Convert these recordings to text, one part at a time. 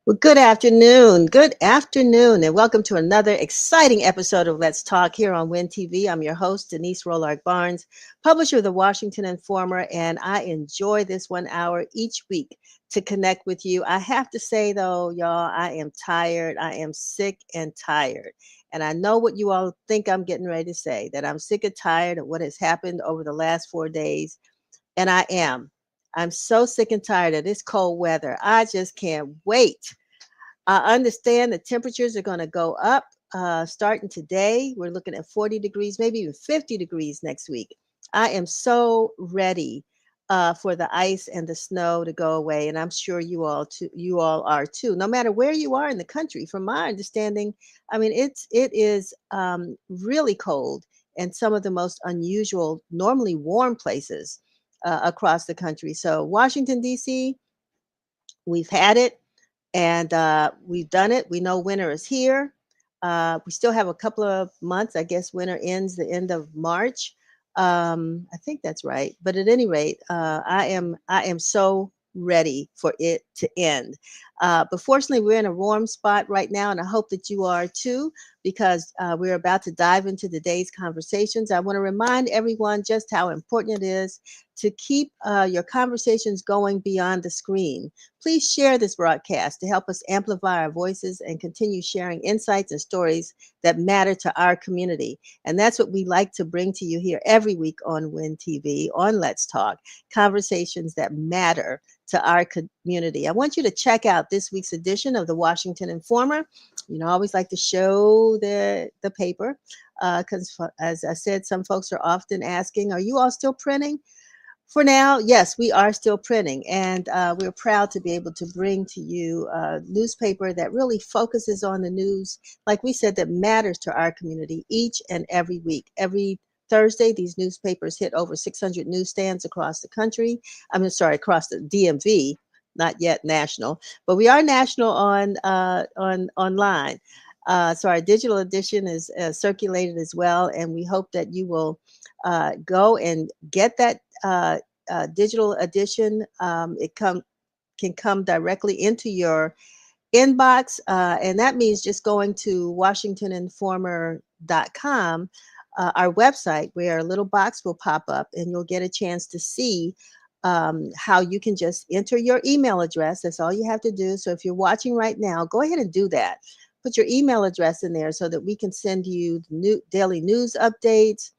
Well, good afternoon. Good afternoon, and welcome to another exciting episode of Let's Talk here on WIN TV. I'm your host, Denise Rolark Barnes, publisher of the Washington Informer, and I enjoy this 1 hour each week to connect with you. I have to say, though, y'all, I am tired. I am sick and tired. And I know what you all think I'm getting ready to say, that I'm sick and tired of what has happened over the last 4 days. And I am. I'm so sick and tired of this cold weather. I just can't wait. I understand the temperatures are going to go up starting today. We're looking at 40 degrees, maybe even 50 degrees next week. I am so ready for the ice and the snow to go away, and I'm sure you all are too. No matter where you are in the country, from my understanding, I mean it is really cold in some of the most unusual, normally warm places across the country. So Washington D.C., we've had it and we've done it. We know winter is here. We still have a couple of months. I guess winter ends the end of March. I think that's right. But at any rate, I am so ready for it to end. But fortunately, we're in a warm spot right now, and I hope that you are too, because we're about to dive into today's conversations. I want to remind everyone just how important it is to keep your conversations going beyond the screen. Please share this broadcast to help us amplify our voices and continue sharing insights and stories that matter to our community. And that's what we like to bring to you here every week on WIN TV, on Let's Talk, conversations that matter to our community. I want you to check out this week's edition of the Washington Informer. You know, I always like to show the paper because, as I said, some folks are often asking, are you all still printing? For now, yes, we are still printing, and we're proud to be able to bring to you a newspaper that really focuses on the news, like we said, that matters to our community each and every week. Every Thursday, these newspapers hit over 600 newsstands across the country. Sorry, across the DMV, not yet national, but we are national on online. So our digital edition is circulated as well, and we hope that you will go and get that digital edition. Can come directly into your inbox, and that means just going to WashingtonInformer.com, our website, where a little box will pop up, and you'll get a chance to see how you can just enter your email address. That's all you have to do. So if you're watching right now, go ahead and do that. Put your email address in there so that we can send you new daily news updates,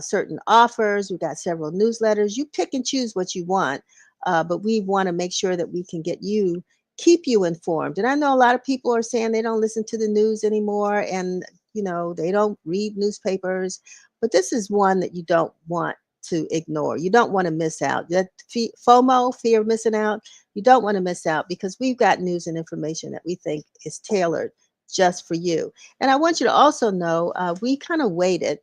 certain offers. We've got several newsletters. You pick and choose what you want, but we want to make sure that we can keep you informed. And I know a lot of people are saying they don't listen to the news anymore, and they don't read newspapers, but this is one that you don't want to ignore. You don't want to miss out. That FOMO, fear of missing out, you don't want to miss out, because we've got news and information that we think is tailored just for you. And I want you to also know we kind of waited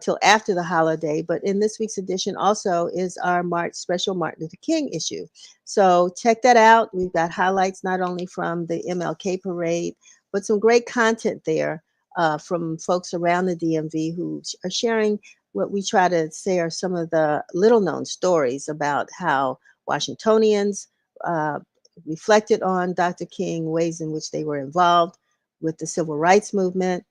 till after the holiday, but in this week's edition also is our special Martin Luther King issue. So check that out. We've got highlights not only from the MLK parade, but some great content there from folks around the DMV who are sharing what we try to say are some of the little known stories about how Washingtonians uh, reflected on Dr. King, ways in which they were involved with the civil rights movement,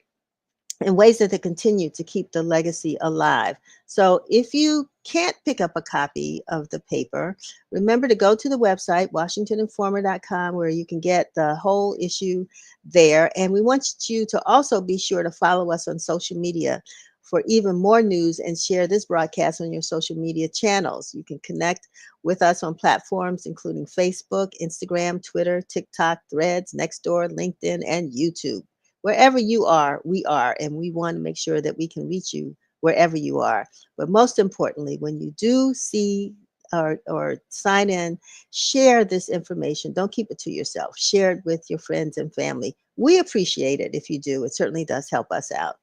and ways that they continue to keep the legacy alive. So if you can't pick up a copy of the paper, remember to go to the website, WashingtonInformer.com, where you can get the whole issue there. And we want you to also be sure to follow us on social media for even more news, and share this broadcast on your social media channels. You can connect with us on platforms including Facebook, Instagram, Twitter, TikTok, Threads, Nextdoor, LinkedIn, and YouTube. Wherever you are, we are, and we want to make sure that we can reach you wherever you are. But most importantly, when you do see or sign in, share this information. Don't keep it to yourself. Share it with your friends and family. We appreciate it if you do. It certainly does help us out.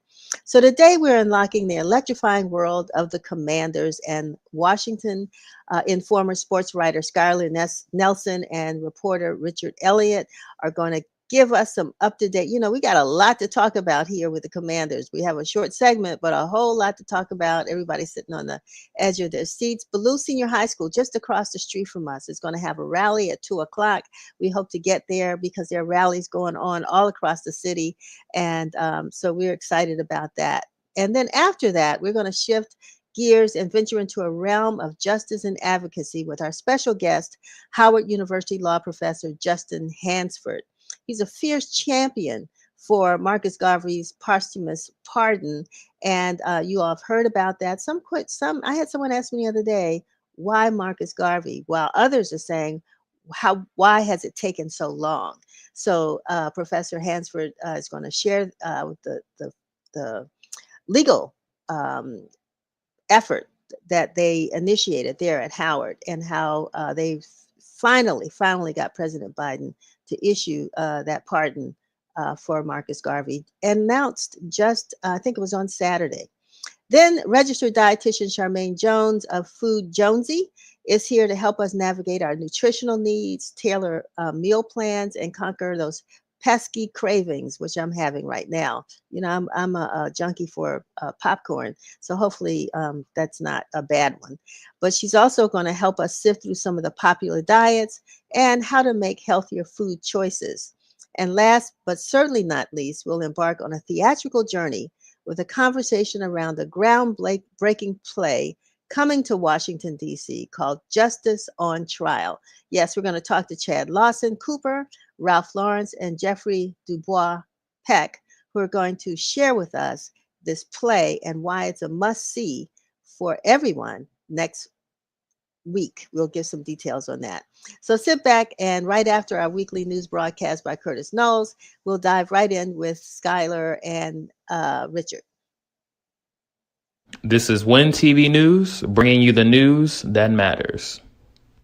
So today we're unlocking the electrifying world of the Commanders, and Washington Informer sports writer Skylar Nelson and reporter Richard Elliott are going to give us some up to date. We got a lot to talk about here with the Commanders. We have a short segment, but a whole lot to talk about. Everybody's sitting on the edge of their seats. Ballou Senior High School, just across the street from us, is going to have a rally at 2 o'clock. We hope to get there because there are rallies going on all across the city. And so we're excited about that. And then after that, we're going to shift gears and venture into a realm of justice and advocacy with our special guest, Howard University law professor Justin Hansford. He's a fierce champion for Marcus Garvey's posthumous pardon, and you all have heard about that. Some. I had someone ask me the other day, why Marcus Garvey, while others are saying, why has it taken so long? So Professor Hansford is going to share with the legal effort that they initiated there at Howard, and how they finally got President Biden to issue that pardon for Marcus Garvey, announced just, I think it was on Saturday. Then registered dietitian Charmaine Jones of Food Jonesy is here to help us navigate our nutritional needs, tailor meal plans, and conquer those pesky cravings, which I'm having right now. I'm a junkie for popcorn, so hopefully that's not a bad one. But she's also going to help us sift through some of the popular diets and how to make healthier food choices. And last but certainly not least, we'll embark on a theatrical journey with a conversation around the groundbreaking play coming to Washington, D.C., called Justice on Trial. Yes, we're going to talk to Chad Lawson Cooper, Ralph Lawrence, and Jeffrey Dubois Peck, who are going to share with us this play and why it's a must-see for everyone next week. We'll give some details on that. So sit back, and right after our weekly news broadcast by Curtis Knowles, we'll dive right in with Skylar and Richard. This is Win TV News, bringing you the news that matters.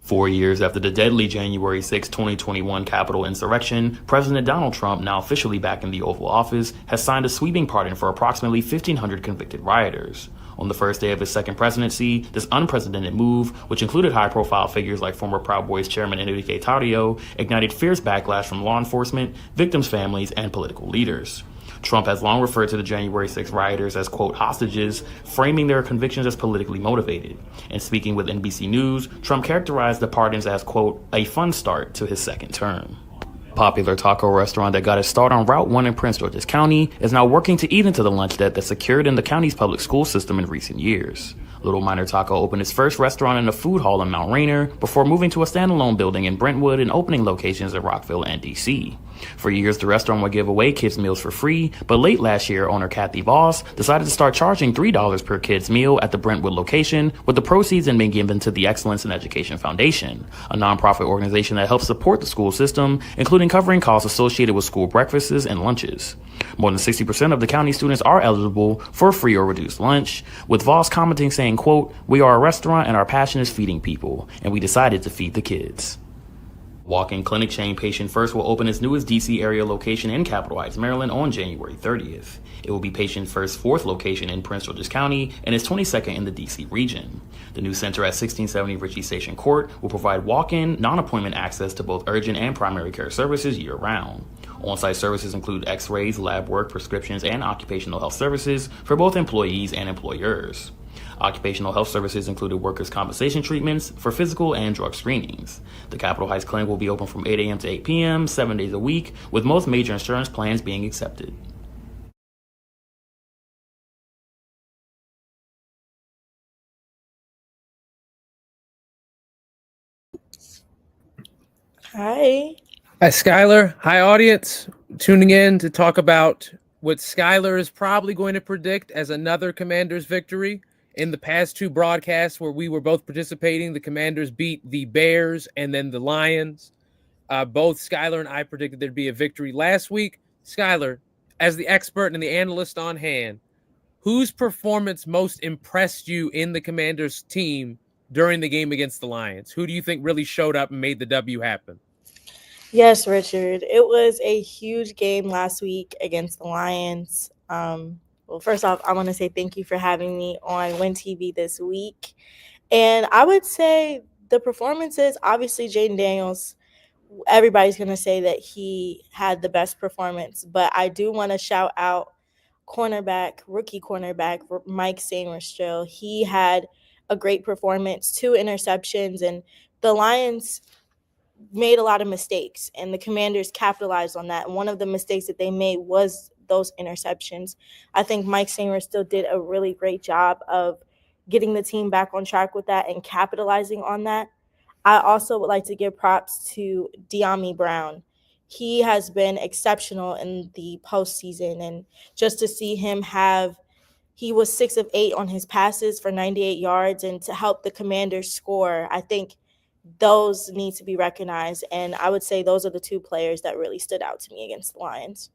4 years after the deadly January 6, 2021 Capitol insurrection, President Donald Trump, now officially back in the Oval Office, has signed a sweeping pardon for approximately 1,500 convicted rioters. On the first day of his second presidency, this unprecedented move, which included high-profile figures like former Proud Boys chairman Enrique Tarrio, ignited fierce backlash from law enforcement, victims' families, and political leaders. Trump has long referred to the January 6 rioters as, quote, hostages, framing their convictions as politically motivated. And speaking with NBC News, Trump characterized the pardons as, quote, a fun start to his second term. A popular taco restaurant that got its start on Route 1 in Prince George's County is now working to eat into the lunch debt that's secured in the county's public school system in recent years. Little Minor Taco opened its first restaurant in a food hall in Mount Rainier before moving to a standalone building in Brentwood and opening locations in Rockville and D.C. For years, the restaurant would give away kids' meals for free, but late last year, owner Kathy Voss decided to start charging $3 per kid's meal at the Brentwood location, with the proceeds being given to the Excellence in Education Foundation, a nonprofit organization that helps support the school system, including covering costs associated with school breakfasts and lunches. More than 60% of the county students are eligible for a free or reduced lunch, with Voss commenting saying, quote, we are a restaurant and our passion is feeding people, and we decided to feed the kids. Walk-in clinic chain Patient First will open its newest D.C. area location in Capitol Heights, Maryland on January 30th. It will be Patient First's fourth location in Prince George's County and its 22nd in the D.C. region. The new center at 1670 Ritchie Station Court will provide walk-in, non-appointment access to both urgent and primary care services year-round. On-site services include x-rays, lab work, prescriptions, and occupational health services for both employees and employers. Occupational health services included workers' compensation treatments for physical and drug screenings. The Capitol Heights Clinic will be open from 8 a.m. to 8 p.m., 7 days a week, with most major insurance plans being accepted. Hi. Hi, Skylar. Hi, audience. Tuning in to talk about what Skylar is probably going to predict as another Commanders victory. In the past two broadcasts where we were both participating, the Commanders beat the Bears and then the Lions. Both Skylar and I predicted there'd be a victory last week. Skylar, as the expert and the analyst on hand, whose performance most impressed you in the Commanders team during the game against the Lions? Who do you think really showed up and made the W happen? Yes, Richard. It was a huge game last week against the Lions. Well, first off, I want to say thank you for having me on Win TV this week. And I would say the performances, obviously, Jaden Daniels everybody's going to say that he had the best performance, but I do want to shout out rookie cornerback Mike Sainristil. He had a great performance, 2 interceptions, and the Lions made a lot of mistakes, and the Commanders capitalized on that. And one of the mistakes that they made was those interceptions. I think Mike Sainristil did a really great job of getting the team back on track with that and capitalizing on that. I also would like to give props to Dyami Brown. He has been exceptional in the postseason, and just to see him he was 6 of 8 on his passes for 98 yards, and to help the Commanders score, I think those need to be recognized. And I would say those are the 2 players that really stood out to me against the Lions.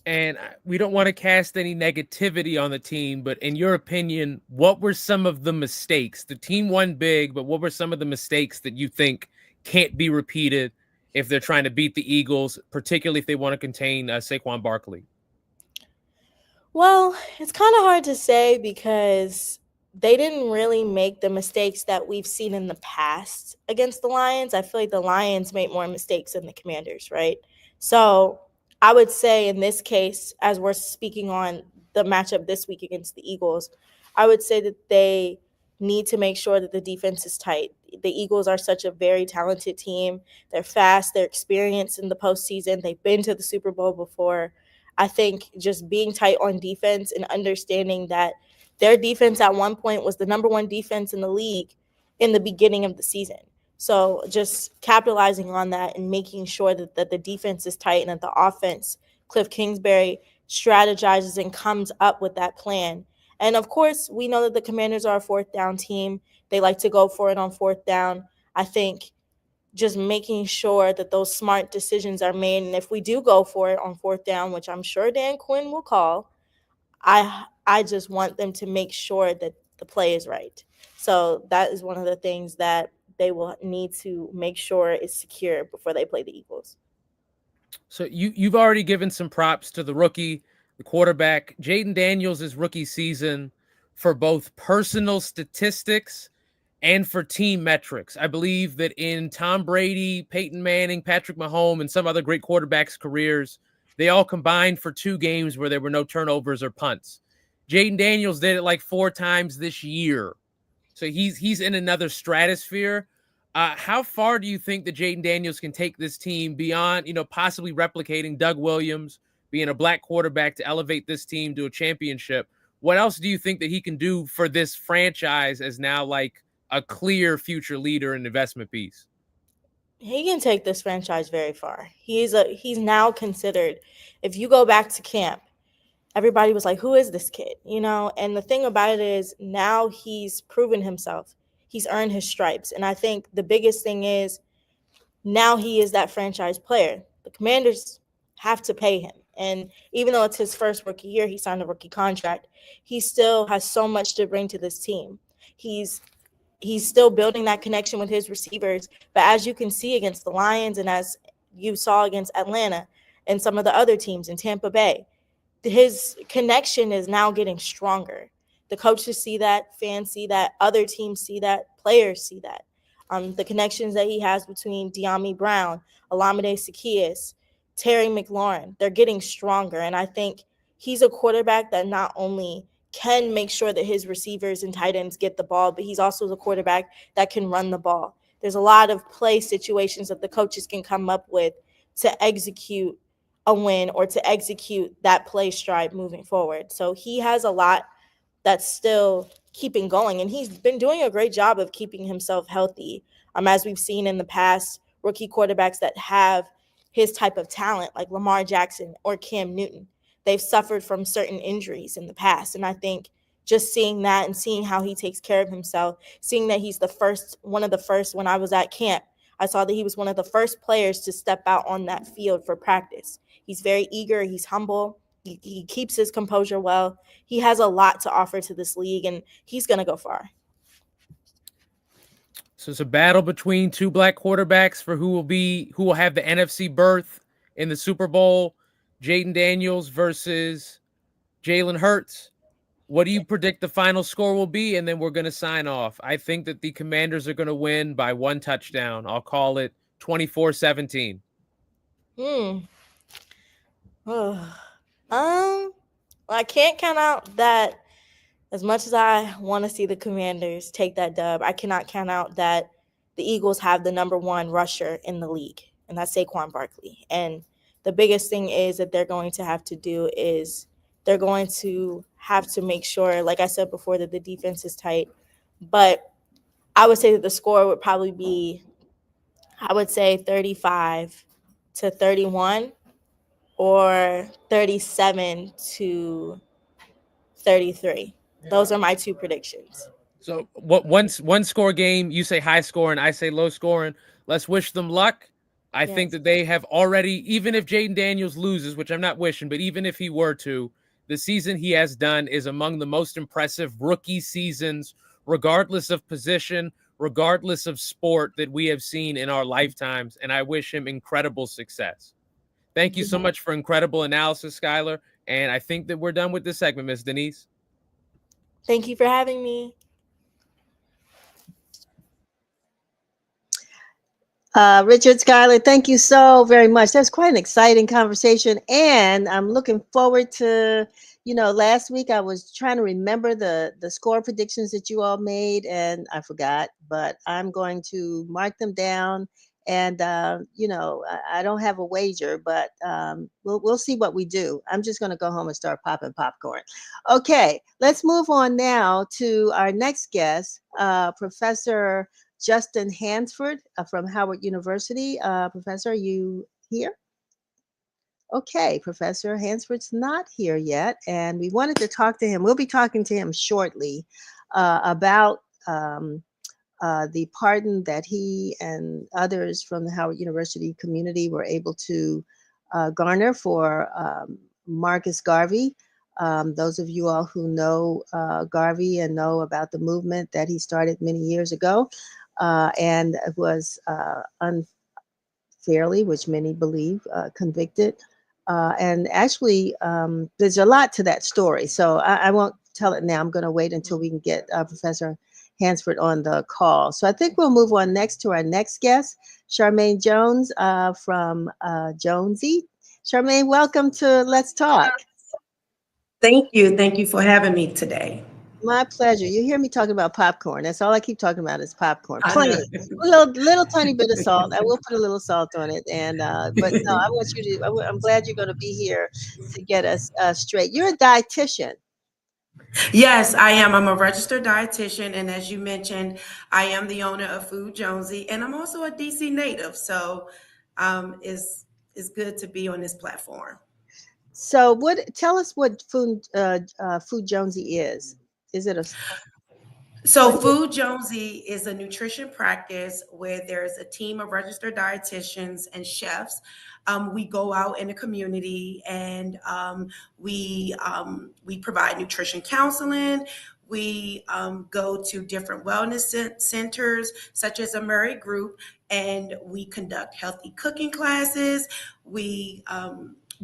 And we don't want to cast any negativity on the team, but in your opinion, what were some of the mistakes? The team won big, but what were some of the mistakes that you think can't be repeated if they're trying to beat the Eagles, particularly if they want to contain Saquon Barkley? Well, it's kind of hard to say because they didn't really make the mistakes that we've seen in the past against the Lions. I feel like the Lions made more mistakes than the Commanders, right? So I would say in this case, as we're speaking on the matchup this week against the Eagles, I would say that they need to make sure that the defense is tight. The Eagles are such a very talented team. They're fast. They're experienced in the postseason. They've been to the Super Bowl before. I think just being tight on defense and understanding that their defense at one point was the number 1 defense in the league in the beginning of the season. So just capitalizing on that and making sure that the defense is tight and that the offense, Cliff Kingsbury, strategizes and comes up with that plan. And, of course, we know that the Commanders are a 4th down team. They like to go for it on 4th down. I think just making sure that those smart decisions are made. And if we do go for it on 4th down, which I'm sure Dan Quinn will call, I just want them to make sure that the play is right. So that is one of the things that they will need to make sure is secure before they play the Eagles. So you've already given some props to the rookie, the quarterback. Jayden Daniels' rookie season for both personal statistics and for team metrics. I believe that in Tom Brady, Peyton Manning, Patrick Mahomes, and some other great quarterbacks' careers, they all combined for 2 games where there were no turnovers or punts. Jayden Daniels did it like 4 times this year. So he's in another stratosphere. How far do you think that Jayden Daniels can take this team beyond, possibly replicating Doug Williams, being a black quarterback to elevate this team to a championship? What else do you think that he can do for this franchise as now like a clear future leader and investment piece? He can take this franchise very far. He's now considered, if you go back to camp, everybody was like, who is this kid? And the thing about it is now he's proven himself. He's earned his stripes. And I think the biggest thing is now he is that franchise player. The Commanders have to pay him. And even though it's his first rookie year, he signed a rookie contract, he still has so much to bring to this team. He's still building that connection with his receivers. But as you can see against the Lions and as you saw against Atlanta and some of the other teams in Tampa Bay, his connection is now getting stronger. The coaches see that, fans see that, other teams see that, players see that. The connections that he has between Dyami Brown, Olamide Zaccheaus, Terry McLaurin, they're getting stronger. And I think he's a quarterback that not only can make sure that his receivers and tight ends get the ball, but he's also the quarterback that can run the ball. There's a lot of play situations that the coaches can come up with to execute a win or to execute that play stride moving forward. So he has a lot that's still keeping going, and he's been doing a great job of keeping himself healthy. As we've seen in the past, rookie quarterbacks that have his type of talent, like Lamar Jackson or Cam Newton, they've suffered from certain injuries in the past. And I think just seeing that and seeing how he takes care of himself, seeing that he's one of the first when I was at camp, I saw that he was one of the first players to step out on that field for practice. He's very eager. He's humble. He keeps his composure well. He has a lot to offer to this league, and he's going to go far. So it's a battle between 2 black quarterbacks for who will have the NFC berth in the Super Bowl. Jayden Daniels versus Jalen Hurts. What do you predict the final score will be? And then we're going to sign off. I think that the Commanders are going to win by 1 touchdown. I'll call it 24-17. I can't count out that as much as I want to see the Commanders take that dub, I cannot count out that the Eagles have the number one rusher in the league, and that's Saquon Barkley. And the biggest thing is that they're going to have to do is they're going to have to make sure, like I said before, that the defense is tight. But I would say that the score would probably be, I would say 35-31 or 37-33. Those are my two predictions. So what one score game, you say high scoring, I say low scoring. Let's wish them luck. I think that they have already, even if Jaden Daniels loses, which I'm not wishing, but even if he were to, the season he has done is among the most impressive rookie seasons, regardless of position, regardless of sport, that we have seen in our lifetimes. And I wish him incredible success. Thank you so much for incredible analysis, Skylar. And I think that we're done with this segment, Ms. Denise. Thank you for having me. Richard, Skylar, thank you so very much. That's quite an exciting conversation. And I'm looking forward to, last week I was trying to remember the score predictions that you all made, and I forgot, but I'm going to mark them down. And, I don't have a wager, but we'll see what we do. I'm just going to go home and start popping popcorn. Okay, let's move on now to our next guest, Professor Justin Hansford from Howard University. Professor, are you here? Okay, Professor Hansford's not here yet, and we wanted to talk to him. We'll be talking to him shortly about the pardon that he and others from the Howard University community were able to garner for Marcus Garvey. Those of you all who know Garvey and know about the movement that he started many years ago, and was unfairly, which many believe, convicted. And actually, there's a lot to that story. So I won't tell it now. I'm going to wait until we can get Professor Hansford on the call. So I think we'll move on next to our next guest, Charmaine Jones from Jonesy. Charmaine, welcome to Let's Talk. Thank you. Thank you for having me today. My pleasure. You hear me talking about popcorn. That's all I keep talking about is popcorn. Plenty, a little tiny bit of salt. I will put a little salt on it. And but no, I want you to. I'm glad you're going to be here to get us straight. You're a dietitian. Yes, I am. I'm a registered dietitian, and as you mentioned, I am the owner of Food Jonesy, and I'm also a DC native. So, it's good to be on this platform. So, tell us what Food Jonesy is. Is it a So Food Jonesy is a nutrition practice where there's a team of registered dietitians and chefs. We go out in the community and we provide nutrition counseling. We go to different wellness centers, such as a Murray Group, and we conduct healthy cooking classes. We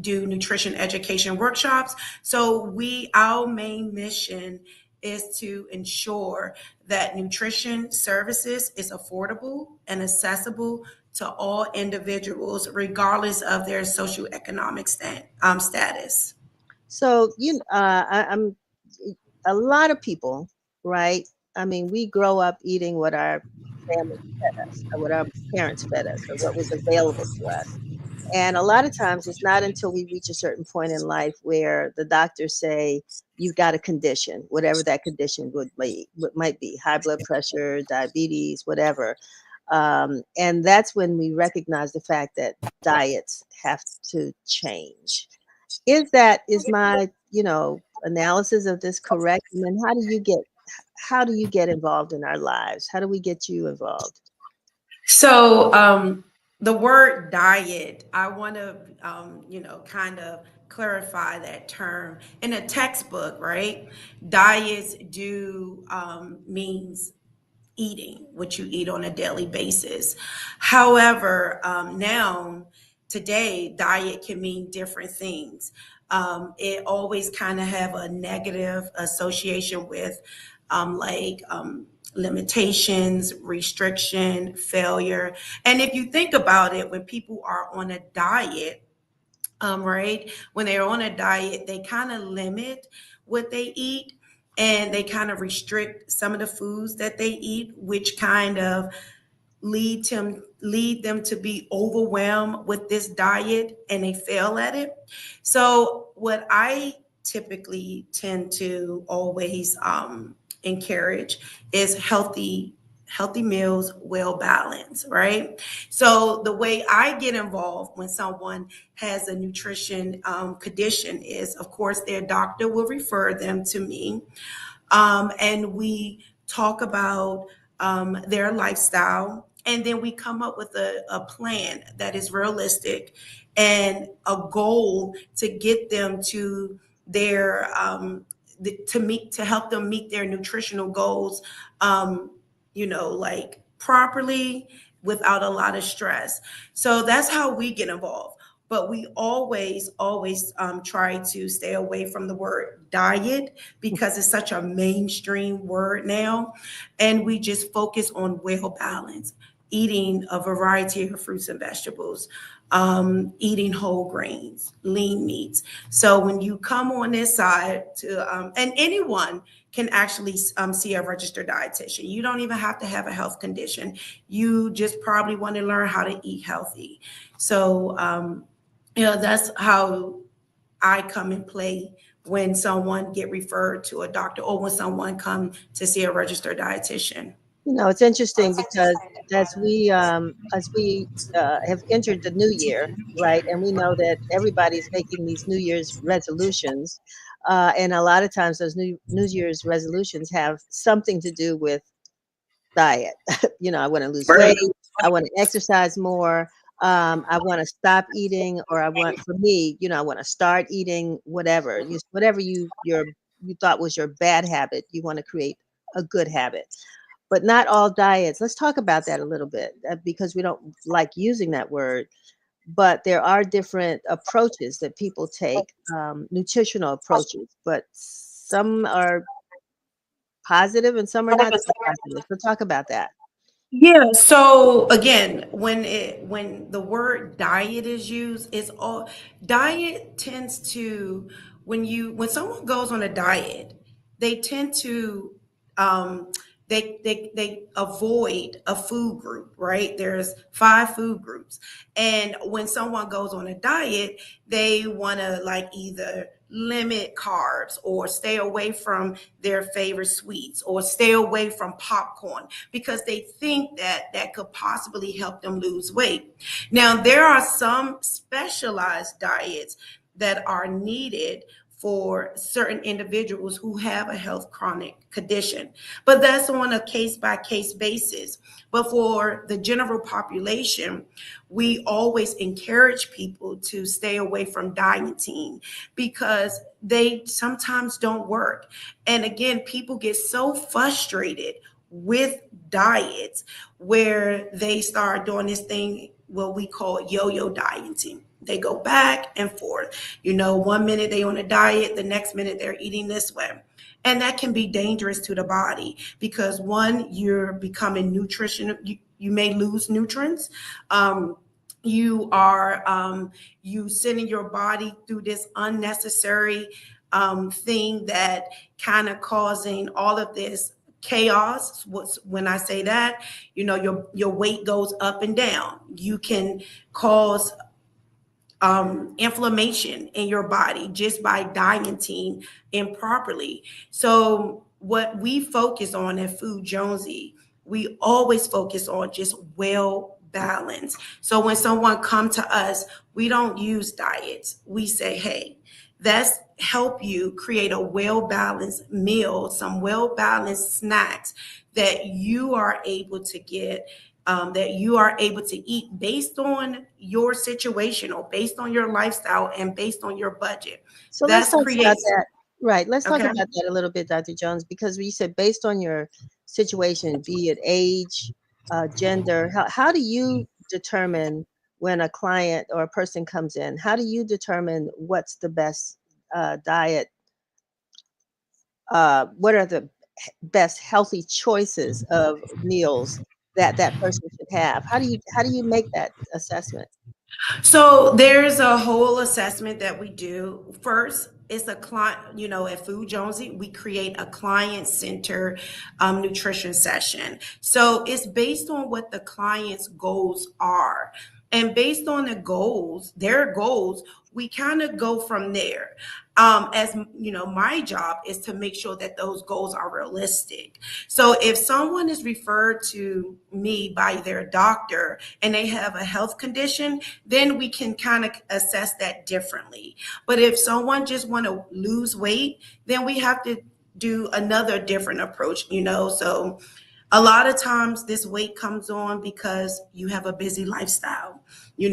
do nutrition education workshops. So our main mission is to ensure that nutrition services is affordable and accessible to all individuals, regardless of their socioeconomic status. So I'm a lot of people, right? I mean, we grow up eating what our family fed us, or what our parents fed us, or what was available to us. And a lot of times it's not until we reach a certain point in life where the doctors say, you've got a condition, whatever that condition might be, high blood pressure, diabetes, whatever. And that's when we recognize the fact that diets have to change. Is my, analysis of this correct? And then how do you get involved in our lives? How do we get you involved? So, the word diet, I want to, kind of clarify that term. In a textbook, right? Diets means eating, what you eat on a daily basis. However, today, diet can mean different things. It limitations, restriction, failure. And if you think about it, when people are on a diet, right, when they're on a diet, they kind of limit what they eat, and they kind of restrict some of the foods that they eat, which kind of lead them to be overwhelmed with this diet, and they fail at it. So what I typically tend to always encourage is healthy meals, well balanced, right? So the way I get involved when someone has a nutrition condition is, of course, their doctor will refer them to me, and we talk about their lifestyle, and then we come up with a plan that is realistic and a goal to get them to their to help them meet their nutritional goals, like properly, without a lot of stress. So that's how we get involved. But we always try to stay away from the word diet, because it's such a mainstream word now. And we just focus on well balance, eating a variety of fruits and vegetables, eating whole grains, lean meats. So when you come on this side and anyone can actually see a registered dietitian. You don't even have to have a health condition. You just probably want to learn how to eat healthy. So, that's how I come and play when someone get referred to a doctor, or when someone come to see a registered dietitian. It's interesting because as we have entered the new year, right, and we know that everybody's making these New Year's resolutions, and a lot of times those New Year's resolutions have something to do with diet. I want to lose weight, I want to exercise more, I want to stop eating, or for me, I want to start eating whatever you thought was your bad habit. You want to create a good habit. But not all diets. Let's talk about that a little bit, because we don't like using that word. But there are different approaches that people take, nutritional approaches, but some are positive and some are not so positive. So talk about that. Yeah. So again, when the word diet is used, it's all diet tends to when someone goes on a diet, they tend to um they avoid a food group, right? There's 5 food groups. And when someone goes on a diet, they want to like either limit carbs, or stay away from their favorite sweets, or stay away from popcorn, because they think that that could possibly help them lose weight. Now, there are some specialized diets that are needed for certain individuals who have a health chronic condition, but that's on a case by case basis. But for the general population, we always encourage people to stay away from dieting, because they sometimes don't work. And again, people get so frustrated with diets where they start doing this thing, what we call yo-yo dieting. They go back and forth. 1 minute they on a diet, the next minute they're eating this way. And that can be dangerous to the body, because one, you're becoming nutrition. You may lose nutrients. You are you sending your body through this unnecessary thing that kind of causing all of this chaos. When I say that, your weight goes up and down. You can cause inflammation in your body just by dieting improperly. So what we focus on at Food Jonesy, we always focus on just well balance. So when someone come to us, we don't use diets. We say, hey, let's help you create a well-balanced meal, some well-balanced snacks that you are able to get, that you are able to eat based on your situation, or based on your lifestyle, and based on your budget. So let's talk about that. Right. Let's talk about that a little bit, Dr. Jones, because we said based on your situation, be it age, gender, how do you determine when a client or a person comes in? How do you determine what's the best diet? What are the best healthy choices of meals that that person should have? How do you make that assessment? So there's a whole assessment that we do. First, it's a client, at Food Jonesy, we create a client-centered nutrition session. So it's based on what the client's goals are. And based on their goals, we kind of go from there. As you know, my job is to make sure that those goals are realistic. So if someone is referred to me by their doctor and they have a health condition, then we can kind of assess that differently. But if someone just want to lose weight, then we have to do another different approach, So a lot of times this weight comes on because you have a busy lifestyle. You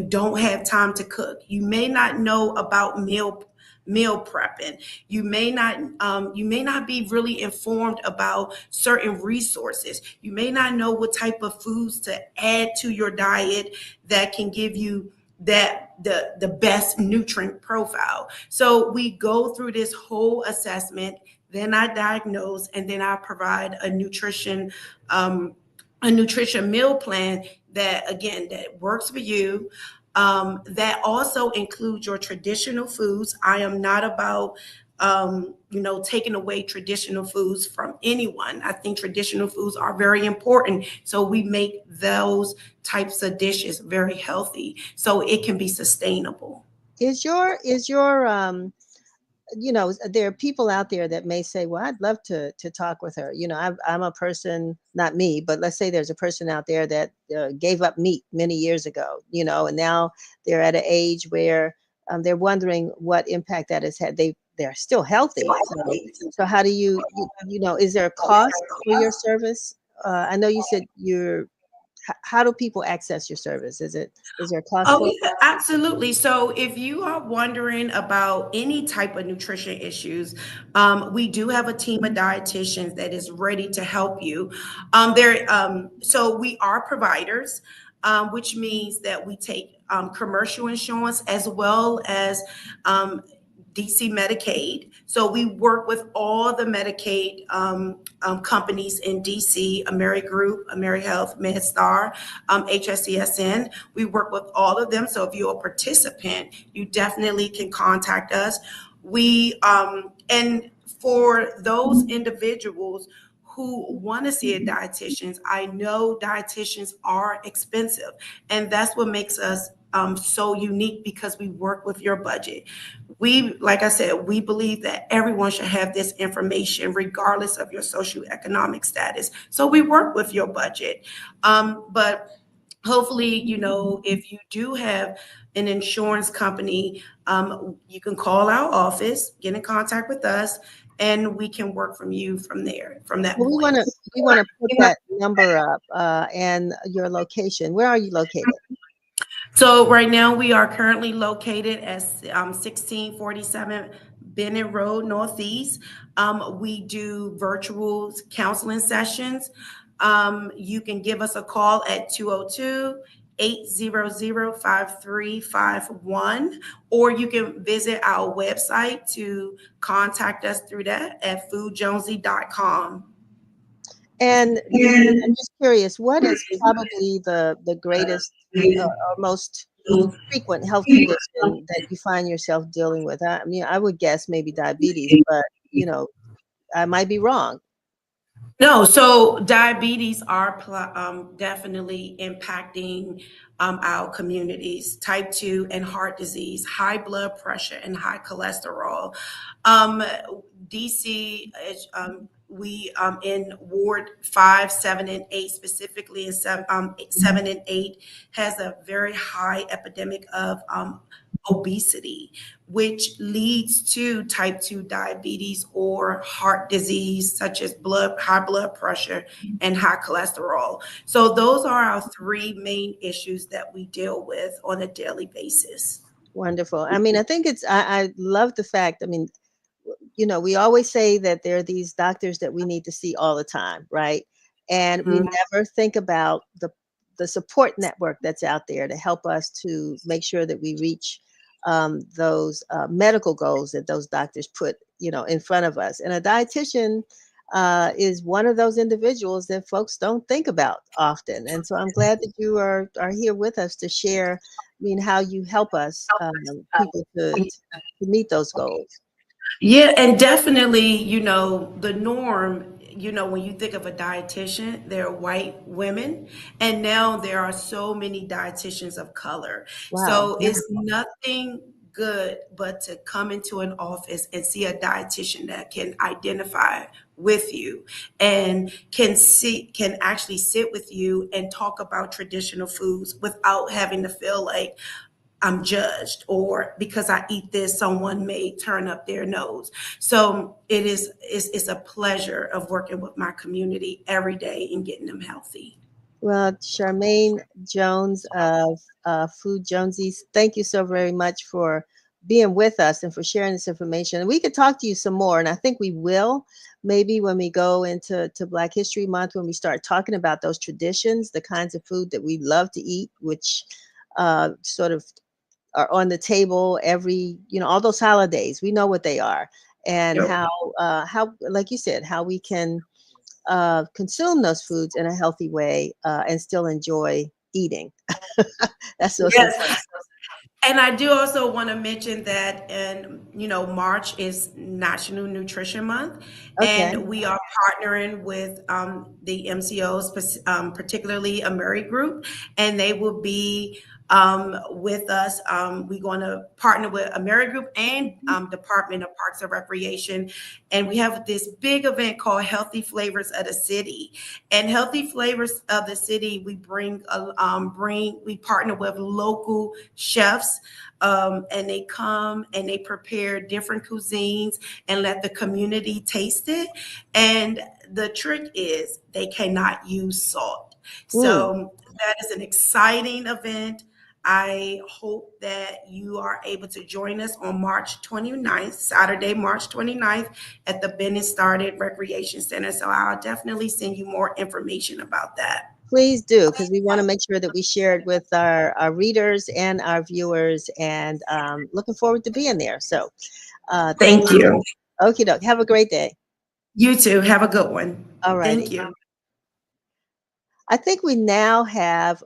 don't have time to cook. You may not know about meal prepping. You may not be really informed about certain resources. You may not know what type of foods to add to your diet that can give you the best nutrient profile. So we go through this whole assessment, then I diagnose, and then I provide a nutrition meal plan that works for you. That also includes your traditional foods. I am not about taking away traditional foods from anyone. I think traditional foods are very important. So we make those types of dishes very healthy so it can be sustainable. Is your there are people out there that may say, well, I'd love to talk with her. I'm a person, not me, but let's say there's a person out there that gave up meat many years ago, and now they're at an age where they're wondering what impact that has had. They're still healthy. So how do is there a cost for your service? I know you said how do people access your service? Is there a cost Oh, for it? yeah, absolutely. So if you are wondering about any type of nutrition issues, we do have a team of dietitians that is ready to help you. So we are providers, which means that we take commercial insurance as well as DC Medicaid. So we work with all the Medicaid companies in DC, AmeriGroup, AmeriHealth, MedStar, HSCSN. We work with all of them. So if you're a participant, you definitely can contact us. And for those individuals who want to see a dietitian, I know dietitians are expensive, and that's what makes us so unique, because we work with your budget. Like I said, we believe that everyone should have this information regardless of your socioeconomic status. So we work with your budget. But hopefully, if you do have an insurance company, you can call our office, get in contact with us, and we can work from that Well, point. we want to put that number up and your location. Where are you located? So right now we are currently located at 1647 Bennett Road Northeast. We do virtual counseling sessions. You can give us a call at 202-800-5351, or you can visit our website to contact us through that at foodjonesy.com. And I'm just curious, what is probably the greatest or most frequent health condition that you find yourself dealing with? I mean, I would guess maybe diabetes, but I might be wrong. No, so diabetes are definitely impacting our communities. Type 2 and heart disease, high blood pressure, and high cholesterol. DC, we in Ward 5, 7, and 8, specifically in 7 and 8, has a very high epidemic of obesity, which leads to type 2 diabetes or heart disease, such as high blood pressure and high cholesterol. So those are our three main issues that we deal with on a daily basis. Wonderful. I mean, I think I love the fact, I mean, we always say that there are these doctors that we need to see all the time, right? And we never think about the support network that's out there to help us to make sure that we reach those medical goals that those doctors put, in front of us. And a dietitian, is one of those individuals that folks don't think about often. And so I'm glad that you are here with us to share, how you help us, people to meet those goals. Yeah, and definitely, the norm, when you think of a dietitian, they're white women, and now there are so many dietitians of color. Wow. So it's nothing good but to come into an office and see a dietitian that can identify with you and can actually sit with you and talk about traditional foods without having to feel like I'm judged, or because I eat this, someone may turn up their nose. So it's a pleasure of working with my community every day and getting them healthy. Well, Charmaine Jones of Food Jonesies, thank you so very much for being with us and for sharing this information. And we could talk to you some more, and I think we will, maybe when we go into Black History Month, when we start talking about those traditions, the kinds of food that we love to eat, which sort of are on the table every, all those holidays. We know what they are, and Yep. how, like you said, how we can consume those foods in a healthy way and still enjoy eating. That's so Yes. important. And I do also want to mention that, March is National Nutrition Month, Okay. and we are partnering with the MCOs, particularly a Murray Group, and they will be with us. We're going to partner with a Murray Group and Department of Parks and Recreation, and we have this big event called Healthy Flavors of the City. And Healthy Flavors of the City, we we partner with local chefs, and they come and they prepare different cuisines and let the community taste it. And the trick is they cannot use salt. So that is an exciting event. I hope that you are able to join us on March 29th, Saturday, March 29th, at the Bennett Started Recreation Center. So I'll definitely send you more information about that. Please do, because we want to make sure that we share it with our readers and our viewers, and looking forward to being there. So Thank you. Okie doke. Have a great day. You too. Have a good one. All righty. Thank you. I think we now have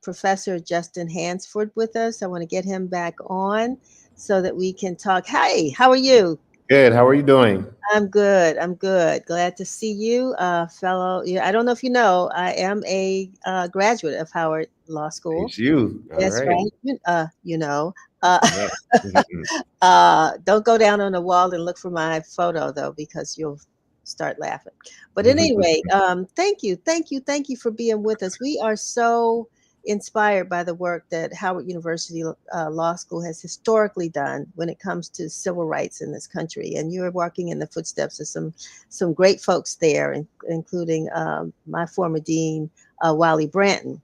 Professor Justin Hansford with us. I want to get him back on so that we can talk. Hey, how are you? Good. How are you doing? I'm good. I'm good. Glad to see you, fellow. I don't know if you know, I am a graduate of Howard Law School. It's you. All That's right. right. Yeah. Don't go down on the wall and look for my photo though, because you'll start laughing. But anyway, thank you for being with us. We are so inspired by the work that Howard University Law School has historically done when it comes to civil rights in this country. And you're walking in the footsteps of some great folks there, including my former dean, Wiley Branton,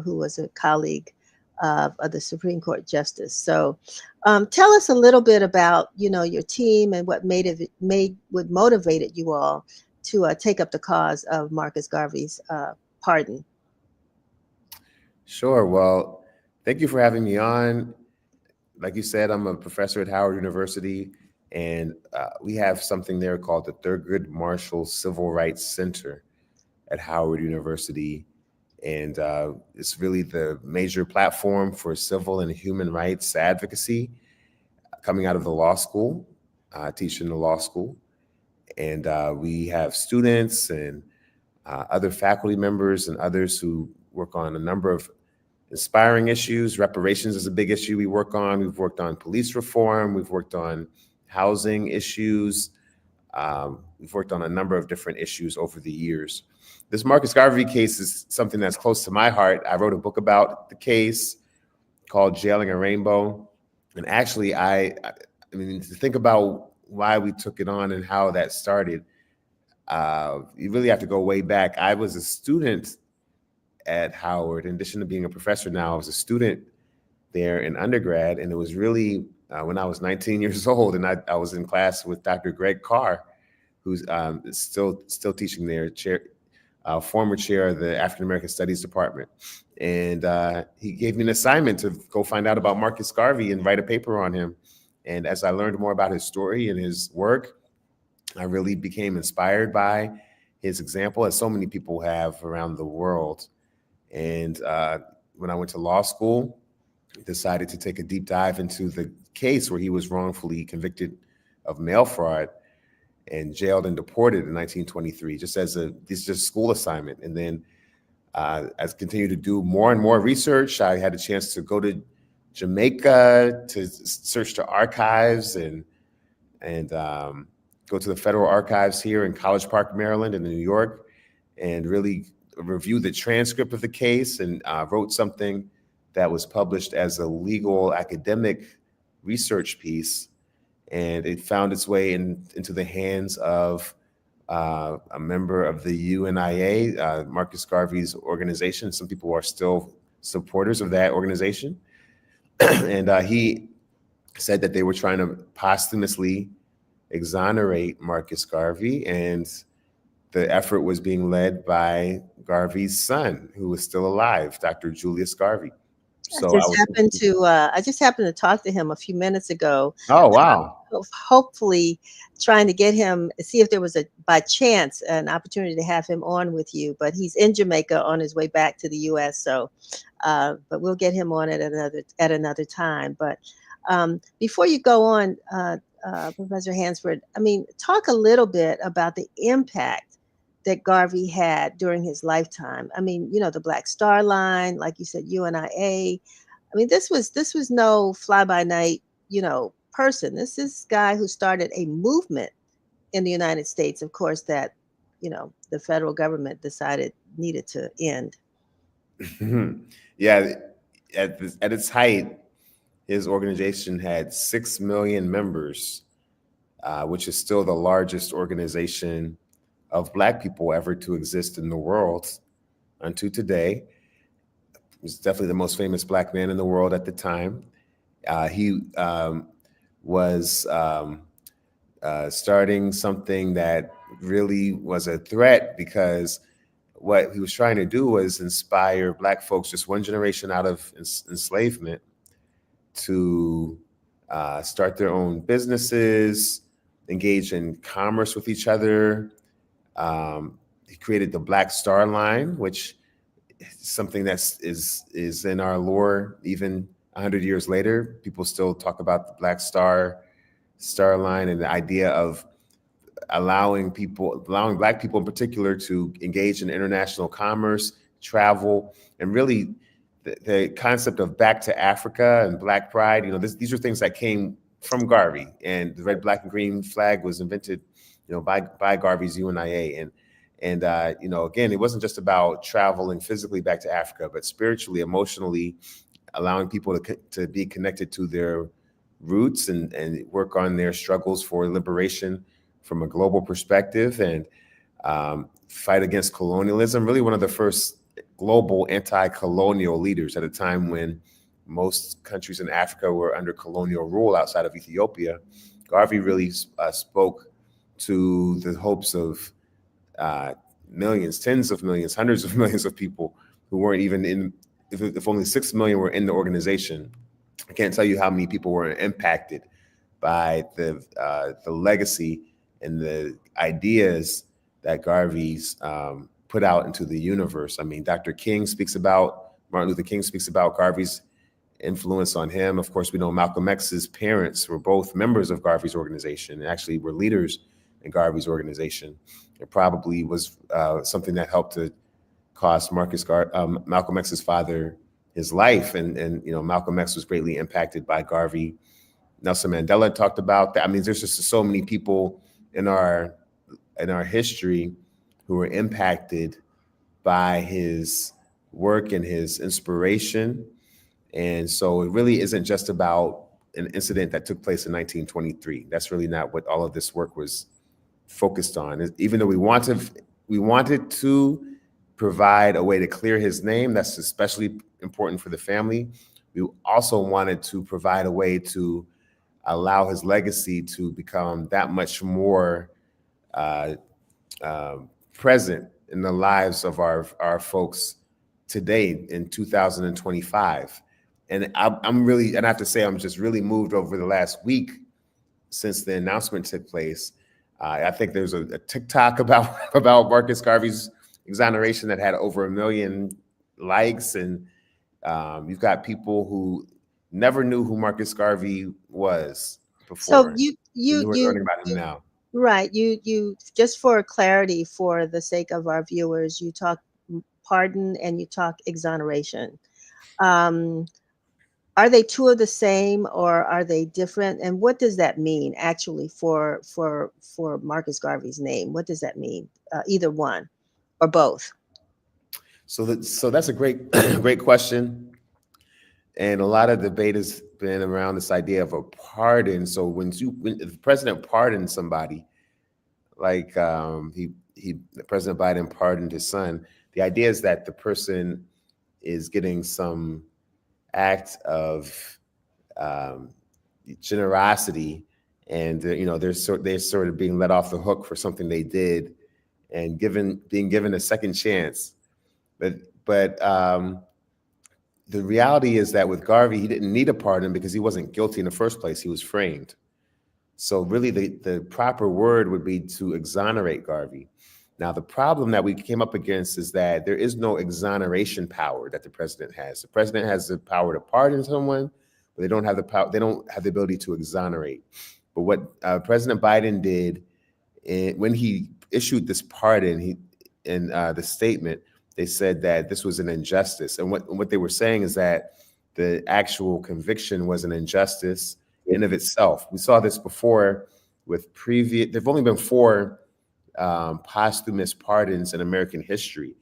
who was a colleague of the Supreme Court Justice. So tell us a little bit about, your team and what motivated you all to take up the cause of Marcus Garvey's pardon. Sure. Well, thank you for having me on. Like you said, I'm a professor at Howard University, and we have something there called the Thurgood Marshall Civil Rights Center at Howard University. And it's really the major platform for civil and human rights advocacy coming out of the law school, teaching the law school. And we have students and other faculty members and others who work on a number of inspiring issues. Reparations is a big issue we work on. We've worked on police reform. We've worked on housing issues. We've worked on a number of different issues over the years. This Marcus Garvey case is something that's close to my heart. I wrote a book about the case called Jailing a Rainbow. And actually, I mean, to think about why we took it on and how that started, you really have to go way back. I was a student at Howard. In addition to being a professor now, I was a student there in undergrad. And it was really when I was 19 years old, and I was in class with Dr. Greg Carr, who's still teaching there, former chair of the African American Studies Department. And he gave me an assignment to go find out about Marcus Garvey and write a paper on him. And as I learned more about his story and his work, I really became inspired by his example, as so many people have around the world. And when I went to law school, decided to take a deep dive into the case where he was wrongfully convicted of mail fraud and jailed and deported in 1923, just as this just school assignment. And then as I continued to do more and more research, I had a chance to go to Jamaica to search the archives and go to the federal archives here in College Park, Maryland, and in New York, and really review the transcript of the case, and wrote something that was published as a legal academic research piece. And it found its way into the hands of a member of the UNIA, Marcus Garvey's organization. Some people are still supporters of that organization. And he said that they were trying to posthumously exonerate Marcus Garvey, and the effort was being led by Garvey's son, who was still alive, Dr. Julius Garvey. So I just happened to talk to him a few minutes ago. Oh, wow. Hopefully trying to get him, see if there was by chance an opportunity to have him on with you, but he's in Jamaica on his way back to the US. So, but we'll get him on at another time. But before you go on, Professor Hansford, I mean, talk a little bit about the impact that Garvey had during his lifetime. I mean, the Black Star Line, like you said, UNIA. I mean, this was no fly-by-night, person. This is guy who started a movement in the United States, of course, that, the federal government decided needed to end. Yeah, at its height, his organization had 6 million members, which is still the largest organization of Black people ever to exist in the world unto today. He was definitely the most famous Black man in the world at the time. He was starting something that really was a threat, because what he was trying to do was inspire Black folks just one generation out of enslavement to start their own businesses, engage in commerce with each other. He created the Black Star Line, which is something that is in our lore even 100 years later. People still talk about the Black Star Line, and the idea of allowing Black people in particular to engage in international commerce, travel, and really the concept of back to Africa and Black pride. These are things that came from Garvey, and the red, black, and green flag was invented, by Garvey's UNIA. And again, it wasn't just about traveling physically back to Africa, but spiritually, emotionally, allowing people to be connected to their roots and work on their struggles for liberation from a global perspective, and fight against colonialism. Really one of the first global anti-colonial leaders at a time when most countries in Africa were under colonial rule outside of Ethiopia. Garvey really spoke to the hopes of millions, tens of millions, hundreds of millions of people who weren't even in, if only 6 million were in the organization. I can't tell you how many people were impacted by the legacy and the ideas that Garvey's put out into the universe. I mean, Martin Luther King speaks about Garvey's influence on him. Of course, we know Malcolm X's parents were both members of Garvey's organization and actually were leaders in Garvey's organization. It probably was something that helped to cost Malcolm X's father his life. And Malcolm X was greatly impacted by Garvey. Nelson Mandela talked about that. I mean, there's just so many people in our history who were impacted by his work and his inspiration. And so it really isn't just about an incident that took place in 1923. That's really not what all of this work was focused on. Even though we wanted to provide a way to clear his name, that's especially important for the family. We also wanted to provide a way to allow his legacy to become that much more present in the lives of our folks today in 2025. And I have to say, I'm just really moved over the last week since the announcement took place. I think there's a TikTok about Marcus Garvey's exoneration that had over 1 million likes, and you've got people who never knew who Marcus Garvey was So before. you Who are learning about him now. right, you just for clarity, for the sake of our viewers, you talk pardon and you talk exoneration. Um, are they two of the same, or are they different? And what does that mean actually for Marcus Garvey's name? What does that mean? Either one or both? So that's a great great question. And a lot of debate has been around this idea of a pardon. So when the president pardons somebody, like President Biden pardoned his son, the idea is that the person is getting some act of generosity, and they're sort of being let off the hook for something they did, and being given a second chance. But the reality is that with Garvey, he didn't need a pardon because he wasn't guilty in the first place. He was framed. So really the proper word would be to exonerate Garvey. Now, the problem that we came up against is that there is no exoneration power that the president has. The president has the power to pardon someone, but they don't have the power. They don't have the ability to exonerate. But what President Biden did when he issued this pardon, in the statement, they said that this was an injustice. And what they were saying is that the actual conviction was an injustice in of itself. We saw this before with there've only been 4 posthumous pardons in American history.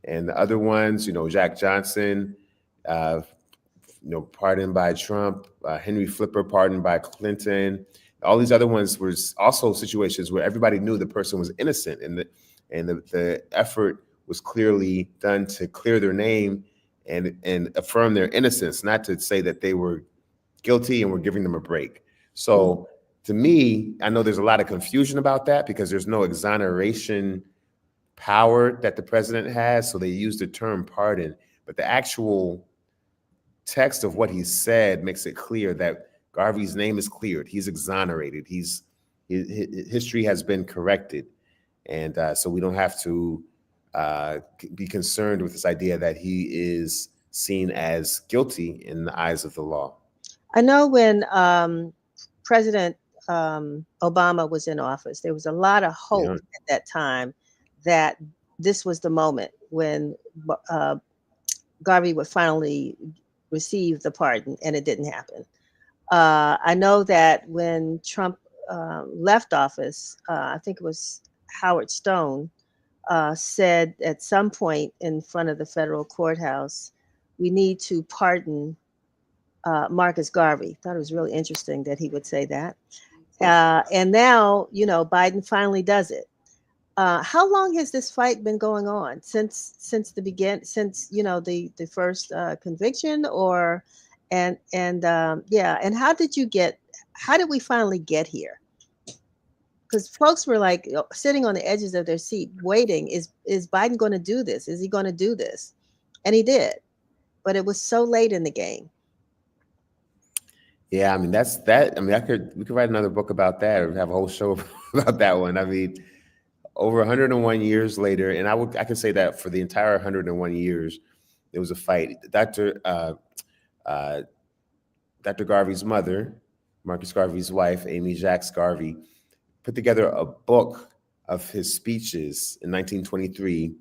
And the other ones, Jack Johnson, pardoned by Trump, Henry Flipper pardoned by Clinton. All these other ones were also situations where everybody knew the person was innocent, and the effort was clearly done to clear their name and affirm their innocence, not to say that they were guilty and we're giving them a break. So to me, I know there's a lot of confusion about that because there's no exoneration power that the president has. So they use the term pardon, but the actual text of what he said makes it clear that Garvey's name is cleared. He's exonerated. His history has been corrected. And so we don't have to be concerned with this idea that he is seen as guilty in the eyes of the law. I know when President Obama was in office, there was a lot of hope at that time that this was the moment when Garvey would finally receive the pardon, and it didn't happen. I know that when Trump left office, I think it was Howard Stone, said at some point in front of the federal courthouse, we need to pardon Marcus Garvey. Thought it was really interesting that he would say that. And now, Biden finally does it. How long has this fight been going on? Since the beginning, since the first conviction, or and how did we finally get here? Because folks were like sitting on the edges of their seat waiting, is Biden going to do this? Is he going to do this? And he did, but it was so late in the game. Yeah, I mean, that's that. I mean, we could write another book about that, or have a whole show about that one. I mean, over 101 years later, and I can say that for the entire 101 years, there was a fight. Dr. Garvey's mother, Marcus Garvey's wife, Amy Jacques Garvey, put together a book of his speeches in 1923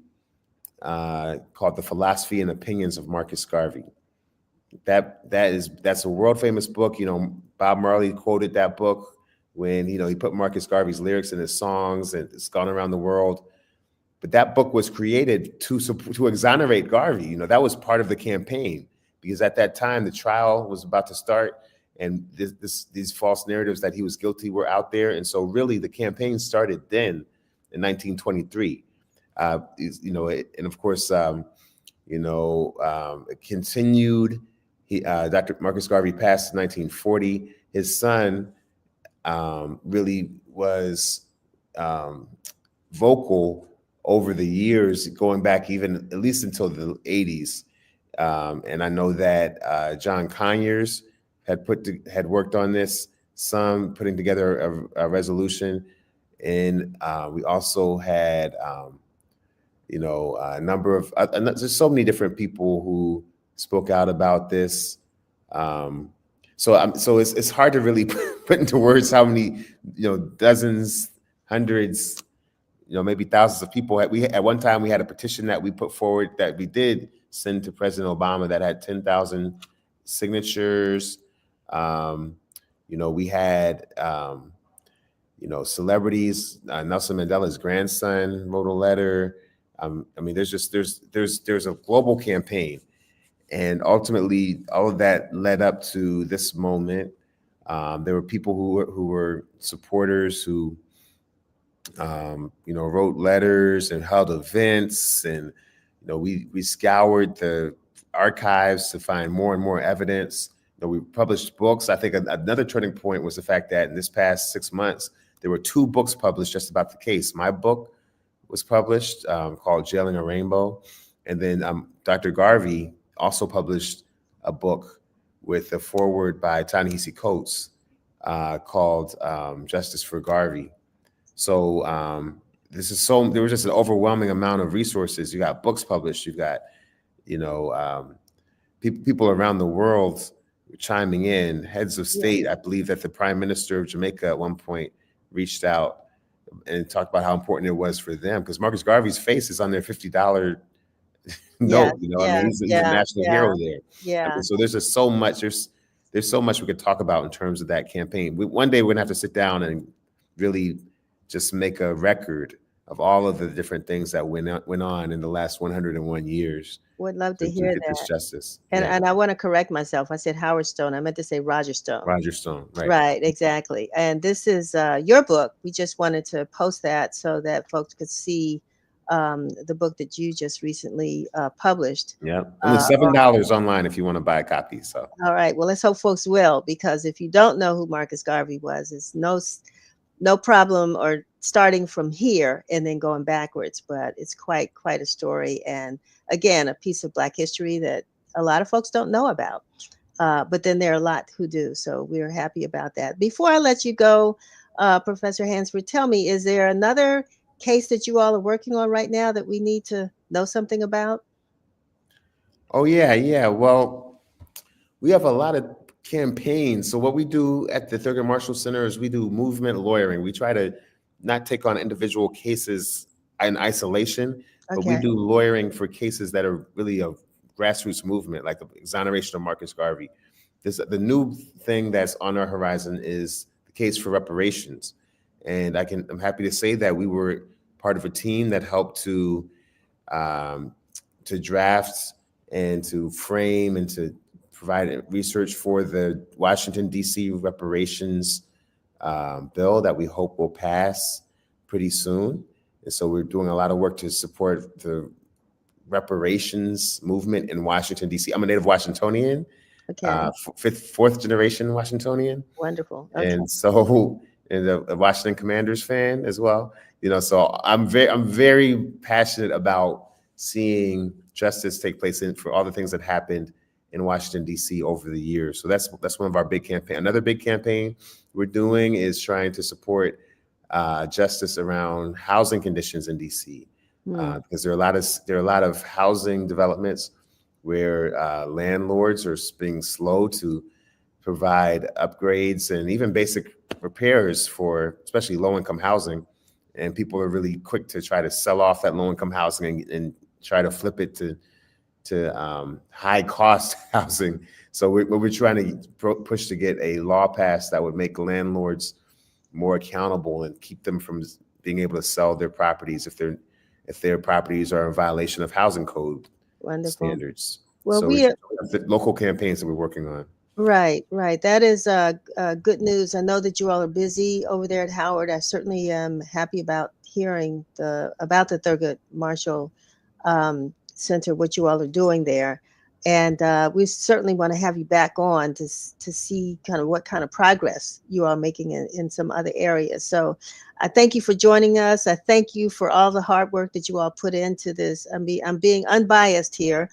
called "The Philosophy and Opinions of Marcus Garvey." That's a world famous book. Bob Marley quoted that book when he put Marcus Garvey's lyrics in his songs, and it's gone around the world. But that book was created to exonerate Garvey. That was part of the campaign, because at that time the trial was about to start, and these false narratives that he was guilty were out there. And so really the campaign started then in 1923. And of course, it continued. Dr. Marcus Garvey passed in 1940. His son really was vocal over the years, going back even at least until the 80s. And I know that John Conyers had worked on this, putting together a resolution. And we also had, a number of, there's so many different people who spoke out about this. So it's hard to really put into words how many, dozens, hundreds, maybe thousands of people. At one time we had a petition that we put forward that we did send to President Obama that had 10,000 signatures. We had, celebrities. Nelson Mandela's grandson wrote a letter. There's a global campaign, and ultimately all of that led up to this moment. There were people who were supporters who, wrote letters and held events, and we scoured the archives to find more and more evidence. We published books. I think another turning point was the fact that in this past 6 months, there were 2 books published just about the case. My book was published called Jailing a Rainbow. And then Dr. Garvey also published a book with a foreword by Ta-Nehisi Coates called Justice for Garvey. So there was just an overwhelming amount of resources. You got books published, you've got, people around the world chiming in, heads of state. I believe that the Prime Minister of Jamaica at one point reached out and talked about how important it was for them, because Marcus Garvey's face is on their $50 note. He's a national hero there. Yeah. So there's just so much. There's so much we could talk about in terms of that campaign. One day we're gonna have to sit down and really just make a record of all of the different things that went on in the last 101 years. Would love to hear get that. This justice. And I want to correct myself. I said Howard Stone. I meant to say Roger Stone. Roger Stone, right. Right, exactly. And this is your book. We just wanted to post that so that folks could see the book that you just recently published. Yeah, only $7 online if you want to buy a copy. So. All right. Well, let's hope folks will, because if you don't know who Marcus Garvey was, it's no problem or starting from here and then going backwards, but it's quite a story, and again, a piece of Black history that a lot of folks don't know about, but then there are a lot who do, so we're happy about that. Before I let you go, Professor Hansford, tell me, is there another case that you all are working on right now that we need to know something about? Oh yeah. Well, we have a lot of campaigns. So what we do at the Thurgood Marshall Center is we do movement lawyering. We try to not take on individual cases in isolation, but we do lawyering for cases that are really a grassroots movement, like the exoneration of Marcus Garvey. The new thing that's on our horizon is the case for reparations. And I'm happy to say that we were part of a team that helped to draft and to frame and to provide research for the Washington, D.C. reparations bill that we hope will pass pretty soon. And so we're doing a lot of work to support the reparations movement in Washington, D.C. I'm a native Washingtonian, fourth generation Washingtonian. Wonderful. Okay. And so, and a Washington Commanders fan as well. So I'm very passionate about seeing justice take place for all the things that happened in Washington, D.C. over the years. So that's one of our big campaign. Another big campaign we're doing is trying to support justice around housing conditions in D.C. Because there are a lot of housing developments where landlords are being slow to provide upgrades and even basic repairs for especially low-income housing, and people are really quick to try to sell off that low-income housing and try to flip it to high-cost housing. So we're trying to push to get a law passed that would make landlords more accountable and keep them from being able to sell their properties if their properties are in violation of housing code standards. Well, so we have the local campaigns that we're working on. Right. That is good news. I know that you all are busy over there at Howard. I certainly am happy about hearing about the Thurgood Marshall Center, what you all are doing there. And we certainly want to have you back on to see kind of what kind of progress you are making in some other areas. So I thank you for joining us. I thank you for all the hard work that you all put into this. I'm being unbiased here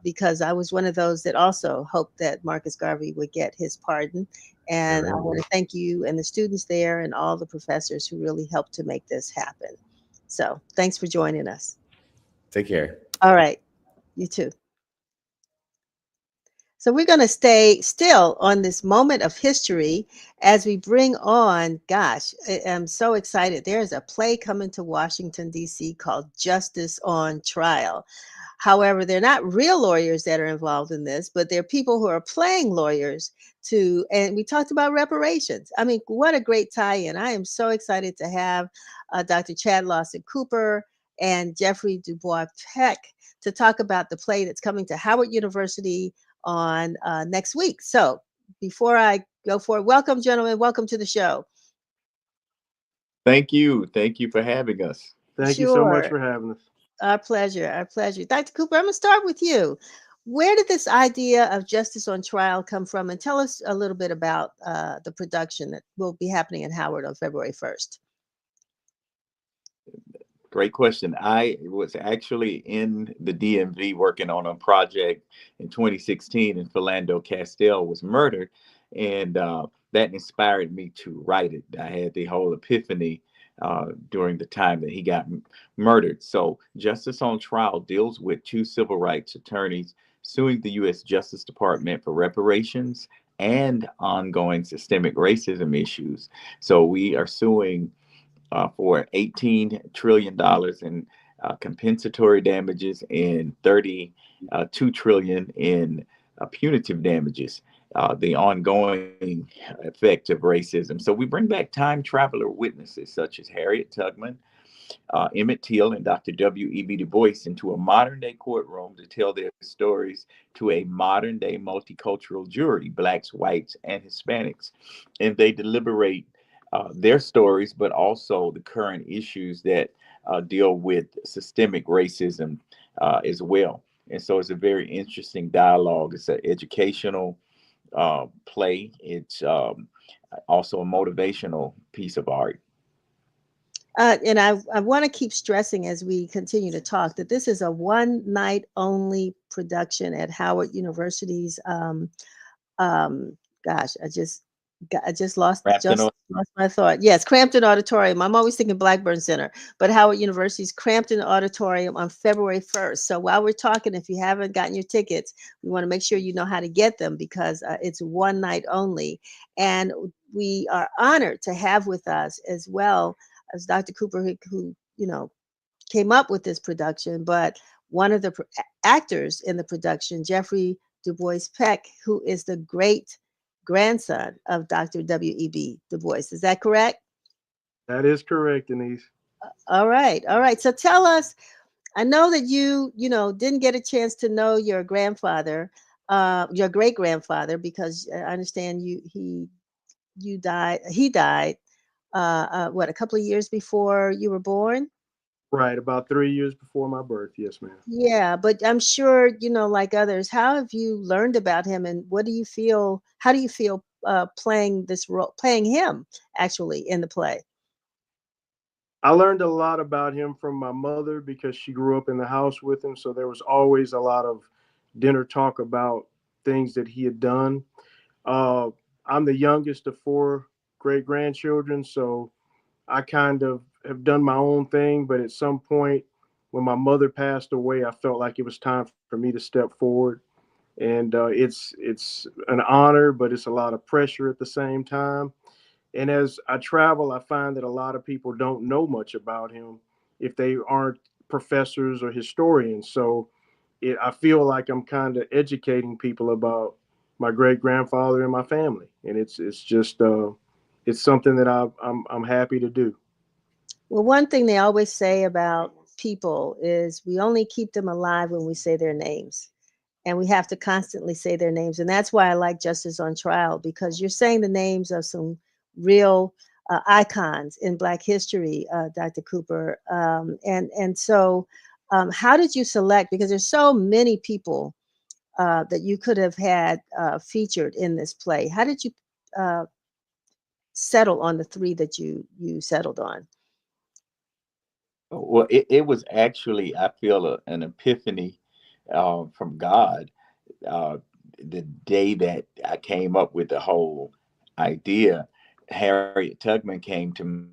because I was one of those that also hoped that Marcus Garvey would get his pardon. And I Sure. want to thank you and the students there and all the professors who really helped to make this happen. So thanks for joining us. Take care. All right. You too. So we're going to stay still on this moment of history as we bring on, gosh, I'm so excited. There's a play coming to Washington, D.C. called Justice on Trial. However, they're not real lawyers that are involved in this, but they're people who are playing lawyers to, and we talked about reparations. I mean, what a great tie-in. I am so excited to have Dr. Chad Lawson Cooper and Jeffrey Dubois Peck to talk about the play that's coming to Howard University on next week. So before I go for it, welcome, gentlemen. Welcome to the show. Thank you. Thank you for having us. Thank you so much Sure. for having us. Our pleasure. Our pleasure. Dr. Cooper, I'm going to start with you. Where did this idea of Justice on Trial come from? And tell us a little bit about the production that will be happening in Howard on February 1st. Great question. I was actually in the DMV working on a project in 2016, and Philando Castile was murdered. And that inspired me to write it. I had the whole epiphany during the time that he got murdered. So Justice on Trial deals with two civil rights attorneys suing the U.S. Justice Department for reparations and ongoing systemic racism issues. So we are suing for $18 trillion in compensatory damages and $32 trillion in punitive damages, the ongoing effect of racism. So we bring back time traveler witnesses such as Harriet Tubman, Emmett Till, and Dr. W.E.B. Du Bois into a modern-day courtroom to tell their stories to a modern-day multicultural jury, Blacks, whites, and Hispanics. And they deliberate their stories, but also the current issues that deal with systemic racism as well. And so it's a very interesting dialogue. It's an educational play. It's also a motivational piece of art. And I want to keep stressing as we continue to talk that this is a one night only production at Howard University's. Gosh, I just lost my thought. Yes, Crampton Auditorium. I'm always thinking Blackburn Center, but Howard University's Crampton Auditorium on February 1st. So while we're talking, if you haven't gotten your tickets, we want to make sure you know how to get them because it's one night only. And we are honored to have with us as well as Dr. Cooper, who came up with this production, but one of the actors in the production, Jeffrey Dubois Peck, who is the great grandson of Dr. W.E.B. Du Bois. Is that correct? That is correct, Denise. All right. All right. So tell us, I know that you didn't get a chance to know your grandfather, your great grandfather, because I understand he died. He died, a couple of years before you were born? Right, about 3 years before my birth. Yes, ma'am. Yeah, but I'm sure, like others, how have you learned about him and how do you feel playing this role, playing him actually in the play? I learned a lot about him from my mother because she grew up in the house with him. So there was always a lot of dinner talk about things that he had done. I'm the youngest of four great grandchildren. So I kind of have done my own thing. But at some point, when my mother passed away, I felt like it was time for me to step forward. And it's an honor, but it's a lot of pressure at the same time. And as I travel, I find that a lot of people don't know much about him if they aren't professors or historians. So I feel like I'm kind of educating people about my great grandfather and my family, and it's just it's something that I'm happy to do. Well, one thing they always say about people is we only keep them alive when we say their names. And we have to constantly say their names. And that's why I like Justice on Trial, because you're saying the names of some real icons in Black history, Dr. Cooper. And so how did you select? Because there's so many people that you could have had featured in this play. How did you settle on the three that you settled on? Well, it was actually, I feel, an epiphany from God the day that I came up with the whole idea, Harriet Tubman came to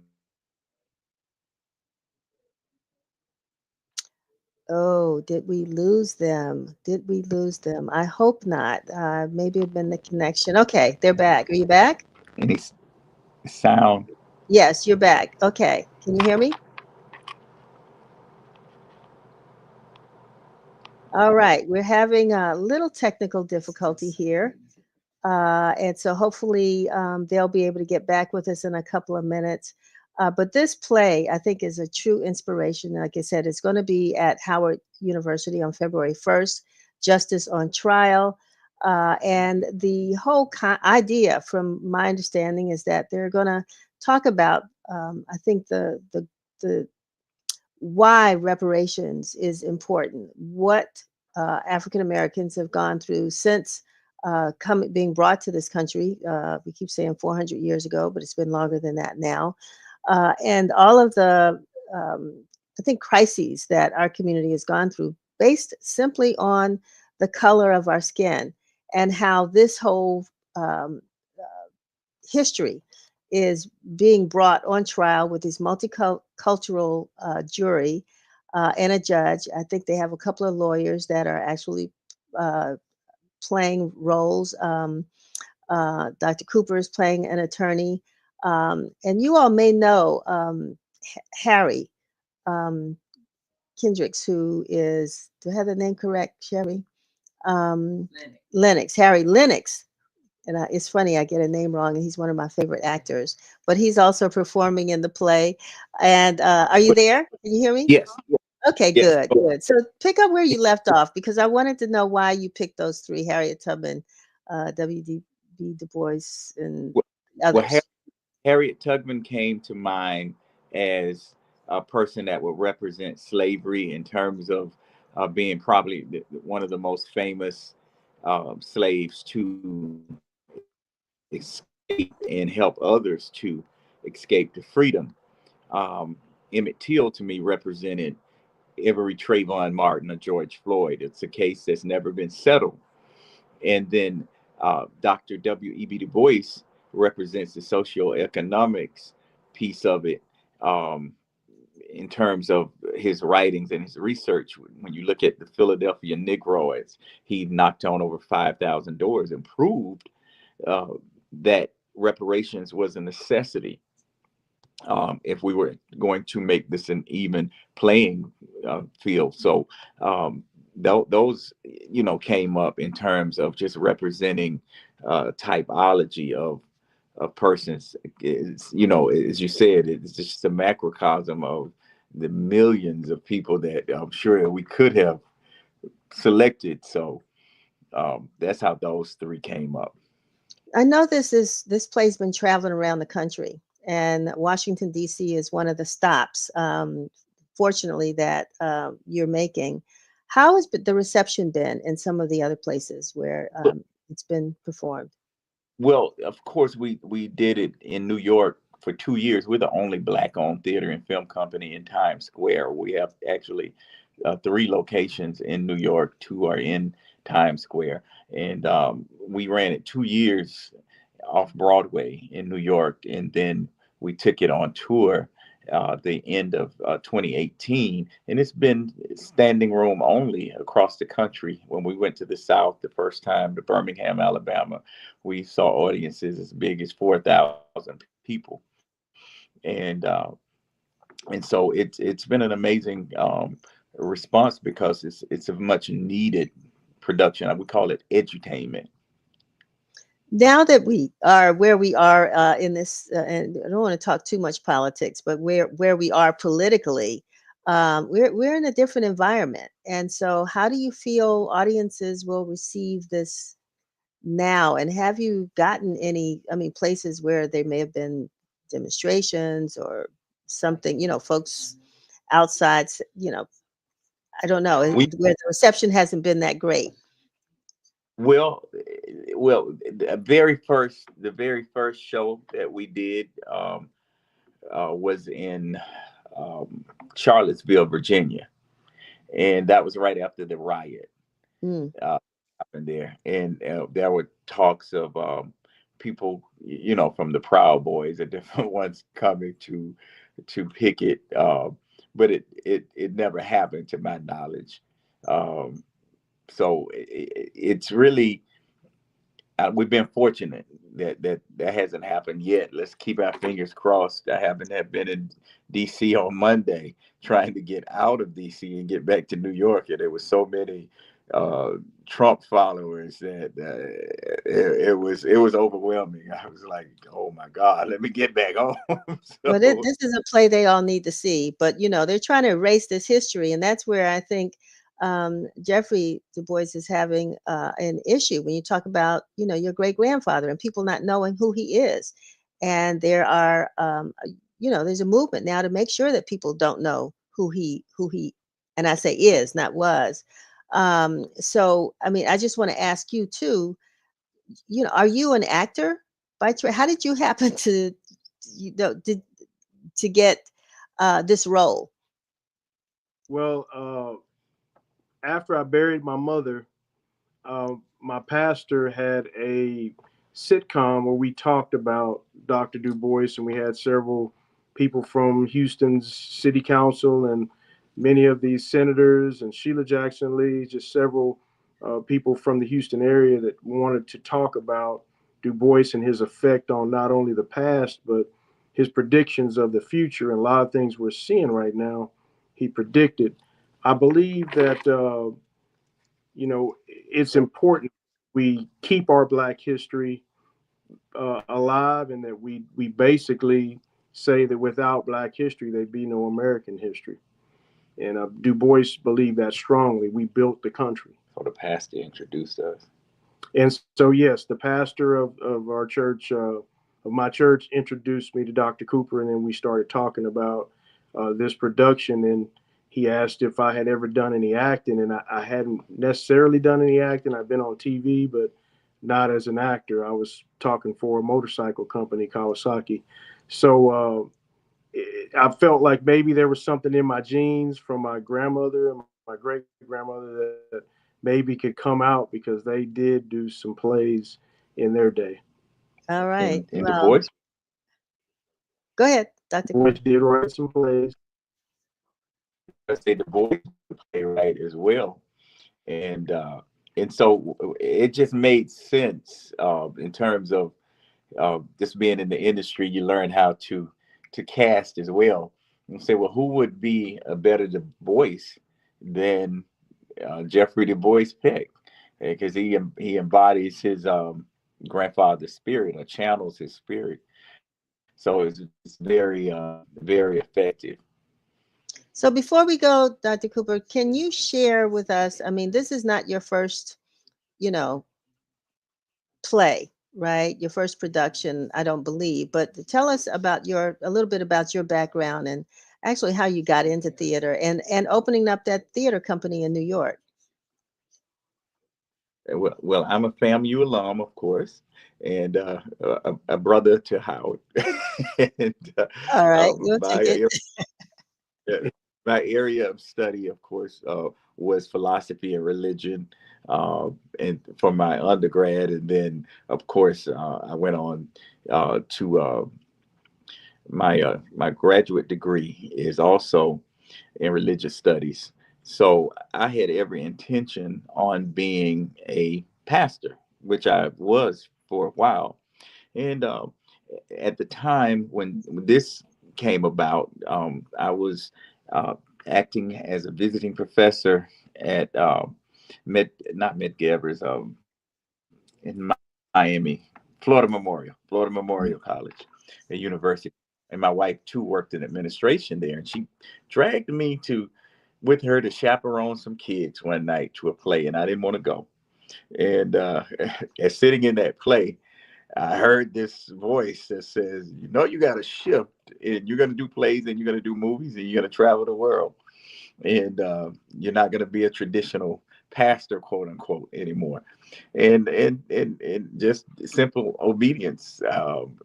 Oh, did we lose them? Did we lose them? I hope not. Maybe it's been the connection. Okay, they're back. Are you back? any sound. Yes, you're back. Okay. Can you hear me? All right. We're having a little technical difficulty here. And so hopefully they'll be able to get back with us in a couple of minutes. But this play, I think, is a true inspiration. Like I said, it's going to be at Howard University on February 1st, Justice on Trial. And the whole idea, from my understanding, is that they're going to talk about, I think, the why reparations is important, what African Americans have gone through since being brought to this country. We keep saying 400 years ago, but it's been longer than that now. And all of the, I think, crises that our community has gone through based simply on the color of our skin, and how this whole history is being brought on trial with this multicultural jury and a judge. I think they have a couple of lawyers that are actually uh, playing roles. Dr. Cooper is playing an attorney. And you all may know Harry Kendricks, who is, do I have the name correct, Sherry? Lennix, Harry Lennix. And it's funny, I get a name wrong, and he's one of my favorite actors. But he's also performing in the play. And are you there? Can you hear me? Yes. Okay, Yes. good, good. So pick up where you left off, because I wanted to know why you picked those three: Harriet Tubman, W.D.B. Du Bois, and Well, others. Harriet Tubman came to mind as a person that would represent slavery in terms of being probably one of the most famous slaves to escape and help others to escape to freedom. Emmett Till, to me, represented every Trayvon Martin or George Floyd. It's a case that's never been settled. And then Dr. W.E.B. Du Bois represents the socioeconomics piece of it, in terms of his writings and his research. When you look at the Philadelphia Negroids, he knocked on over 5,000 doors and proved uh, that reparations was a necessity if we were going to make this an even playing field. So those, came up in terms of just representing typology of persons. Is, as you said, it's just a macrocosm of the millions of people that I'm sure we could have selected. So that's how those three came up. I know this play's been traveling around the country, and Washington D.C. is one of the stops. Fortunately, that you're making. How has the reception been in some of the other places where it's been performed? Well, of course, we did it in New York for 2 years. We're the only Black-owned theater and film company in Times Square. We have actually three locations in New York. Two are in Times Square, and we ran it 2 years off Broadway in New York, and then we took it on tour the end of 2018, and it's been standing room only across the country. When we went to the South the first time, to Birmingham, Alabama, we saw audiences as big as 4,000 people, and so it's been an amazing response, because it's a much needed production. I would call it edutainment. Now that we are where we are in this, and I don't want to talk too much politics, but where we are politically, we're in a different environment. And so, how do you feel audiences will receive this now? And have you gotten any, I mean, places where there may have been demonstrations or something, folks outside, I don't know, We where the reception hasn't been that great? Well, the very first show that we did was in Charlottesville, Virginia, and that was right after the riot Mm. happened there, and there were talks of people, from the Proud Boys and different ones coming to picket, but it never happened to my knowledge. So it's really, we've been fortunate that hasn't happened yet. Let's keep our fingers crossed. I happen to have been in DC on Monday trying to get out of DC and get back to New York, and there was so many Trump followers that it was overwhelming. I was like, oh my God, let me get back home. Well, this is a play they all need to see, but they're trying to erase this history, and that's where I think Jeffrey Du Bois is having an issue when you talk about your great grandfather and people not knowing who he is, and there are there's a movement now to make sure that people don't know who he and I say is, not was. So I mean, I just want to ask you too. Are you an actor by trade? How did you happen to to get this role? Well, after I buried my mother, my pastor had a sitcom where we talked about Dr. Du Bois, and we had several people from Houston's city council and many of these senators and Sheila Jackson Lee, just several people from the Houston area that wanted to talk about Du Bois and his effect on not only the past, but his predictions of the future. And a lot of things we're seeing right now, he predicted. I believe that, it's important we keep our Black history alive, and that we basically say that without Black history, there'd be no American history. And Du Bois believed that strongly. We built the country. So the pastor introduced us. And so, yes, the pastor of our church, of my church, introduced me to Dr. Cooper, and then we started talking about this production. And he asked if I had ever done any acting, and I hadn't necessarily done any acting. I've been on TV, but not as an actor. I was talking for a motorcycle company, Kawasaki. So I felt like maybe there was something in my genes from my grandmother and my great grandmother that maybe could come out, because they did do some plays in their day. All right. In well, Du Bois. Go ahead, Dr. Du Bois did write some plays. I say Du Bois playwright as well, and so it just made sense in terms of just being in the industry. You learn how to cast as well, and say, well, who would be a better Du Bois than Jeffrey Du Bois Peck, because he embodies his grandfather's spirit, or channels his spirit. So it's very very effective. So before we go, Dr. Cooper, can you share with us? I mean, this is not your first, play, right? Your first production, I don't believe. But tell us about a little bit about your background and actually how you got into theater and opening up that theater company in New York. Well, I'm a FAMU alum, of course, and a brother to Howard. And, all right, we'll take it. My area of study, of course, was philosophy and religion, and for my undergrad, and then, of course, I went on to my graduate degree is also in religious studies. So I had every intention on being a pastor, which I was for a while. And at the time when this came about, I was acting as a visiting professor at not Medgary's, in Miami, Florida Memorial College, a university. And my wife too worked in administration there, and she dragged me with her to chaperone some kids one night to a play, and I didn't want to go. And as sitting in that play, I heard this voice that says, you got to shift, and you're going to do plays, and you're going to do movies, and you're going to travel the world, and you're not going to be a traditional pastor, quote unquote, anymore. And just simple obedience.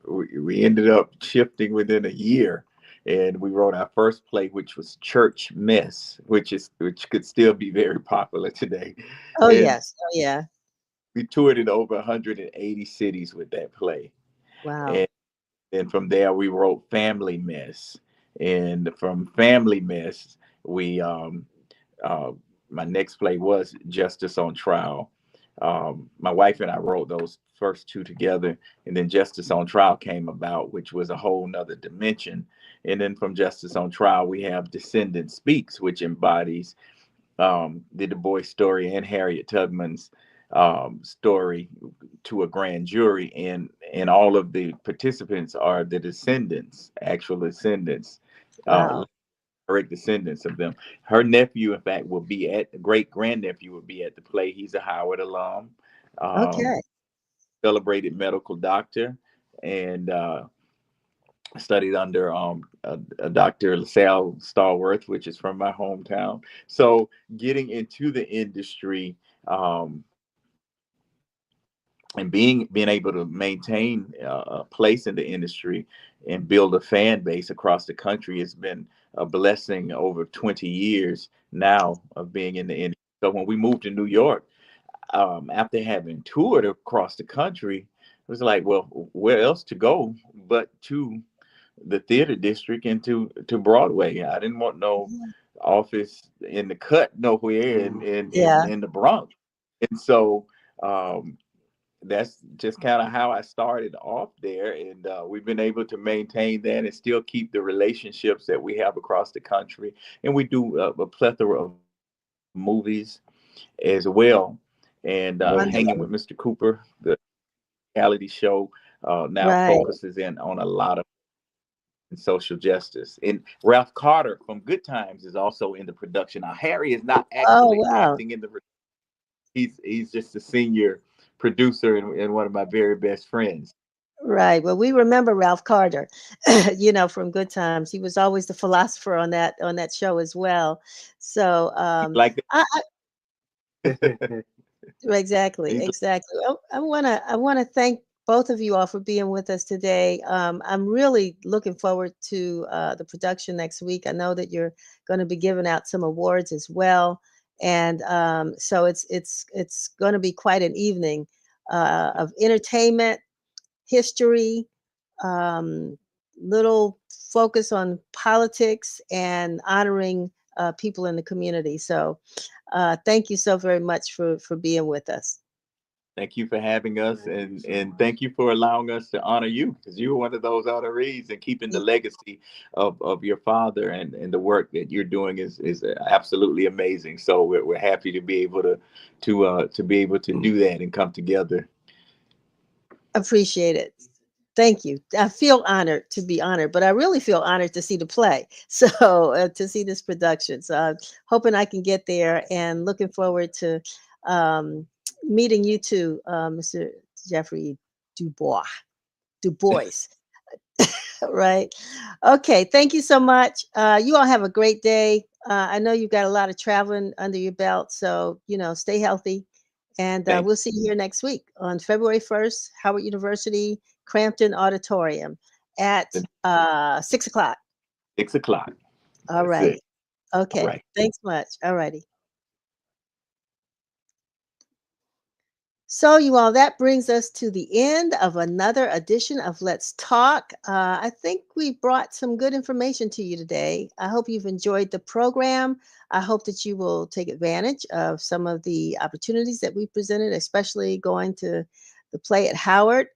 We ended up shifting within a year, and we wrote our first play, which was Church Mess, which could still be very popular today. Oh, And yes. Oh, yeah. We toured in over 180 cities with that play. Wow. And then from there, we wrote Family Mess. And from Family Mess, we my next play was Justice on Trial. My wife and I wrote those first two together, and then Justice on Trial came about, which was a whole nother dimension. And then from Justice on Trial, we have Descendant Speaks, which embodies the Du Bois story and Harriet Tubman's story to a grand jury, and all of the participants are the descendants, actual descendants, Wow. direct descendants of them. Her nephew, in fact, will be at great grandnephew will be at the play. He's a Howard alum, Okay. celebrated medical doctor, and studied under a Dr. LaSalle Stallworth, which is from my hometown. So getting into the industry and being able to maintain a place in the industry and build a fan base across the country has been a blessing over 20 years now of being in the industry. So when we moved to New York, after having toured across the country, it was like, well, where else to go but to the theater district and to Broadway. I didn't want no office in the cut nowhere Yeah. in the Bronx. And so that's just kind of how I started off there. And we've been able to maintain that and still keep the relationships that we have across the country. And we do a plethora of movies as well. And Hanging Wonderful. with Mr. Cooper, the reality show, now Right. focuses in on a lot of social justice. And Ralph Carter from Good Times is also in the production. Now, Harry is not Oh, actually wow. acting in the. He's just a senior producer and one of my very best friends. Right. Well, we remember Ralph Carter, from Good Times. He was always the philosopher on that show as well. So, Like exactly, he's exactly. I wanna thank both of you all for being with us today. I'm really looking forward to the production next week. I know that you're going to be giving out some awards as well, and so it's going to be quite an evening of entertainment, history, um, little focus on politics, and honoring people in the community. So, thank you so very much for being with us. Thank you for having us, and thank you for allowing us to honor you, because you were one of those honorees, and keeping the legacy of your father and the work that you're doing is absolutely amazing. So we're happy to be able to be able to do that and come together. Appreciate it. Thank you. I feel honored to be honored, but I really feel honored to see the play. So to see this production. So I'm hoping I can get there, and looking forward to um, meeting you too, Mr. Jeffrey Dubois. Dubois. Right. Okay. Thank you so much. You all have a great day. I know you've got a lot of traveling under your belt, so stay healthy. And Thank we'll see you here next week on February 1st, Howard University, Crampton Auditorium at you. 6 o'clock. 6 o'clock. All That's righty. it. All Okay. right. Thanks much. All righty. So, you all, that brings us to the end of another edition of Let's Talk. I think we brought some good information to you today. I hope you've enjoyed the program. I hope that you will take advantage of some of the opportunities that we presented, especially going to the play at Howard,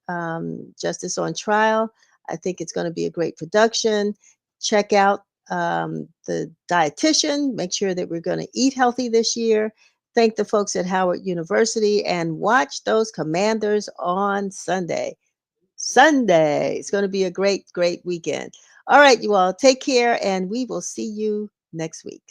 Justice on Trial. I think it's going to be a great production. Check out the dietitian. Make sure that we're going to eat healthy this year. Thank the folks at Howard University, and watch those Commanders on Sunday. Sunday. It's going to be a great, great weekend. All right, you all, take care, and we will see you next week.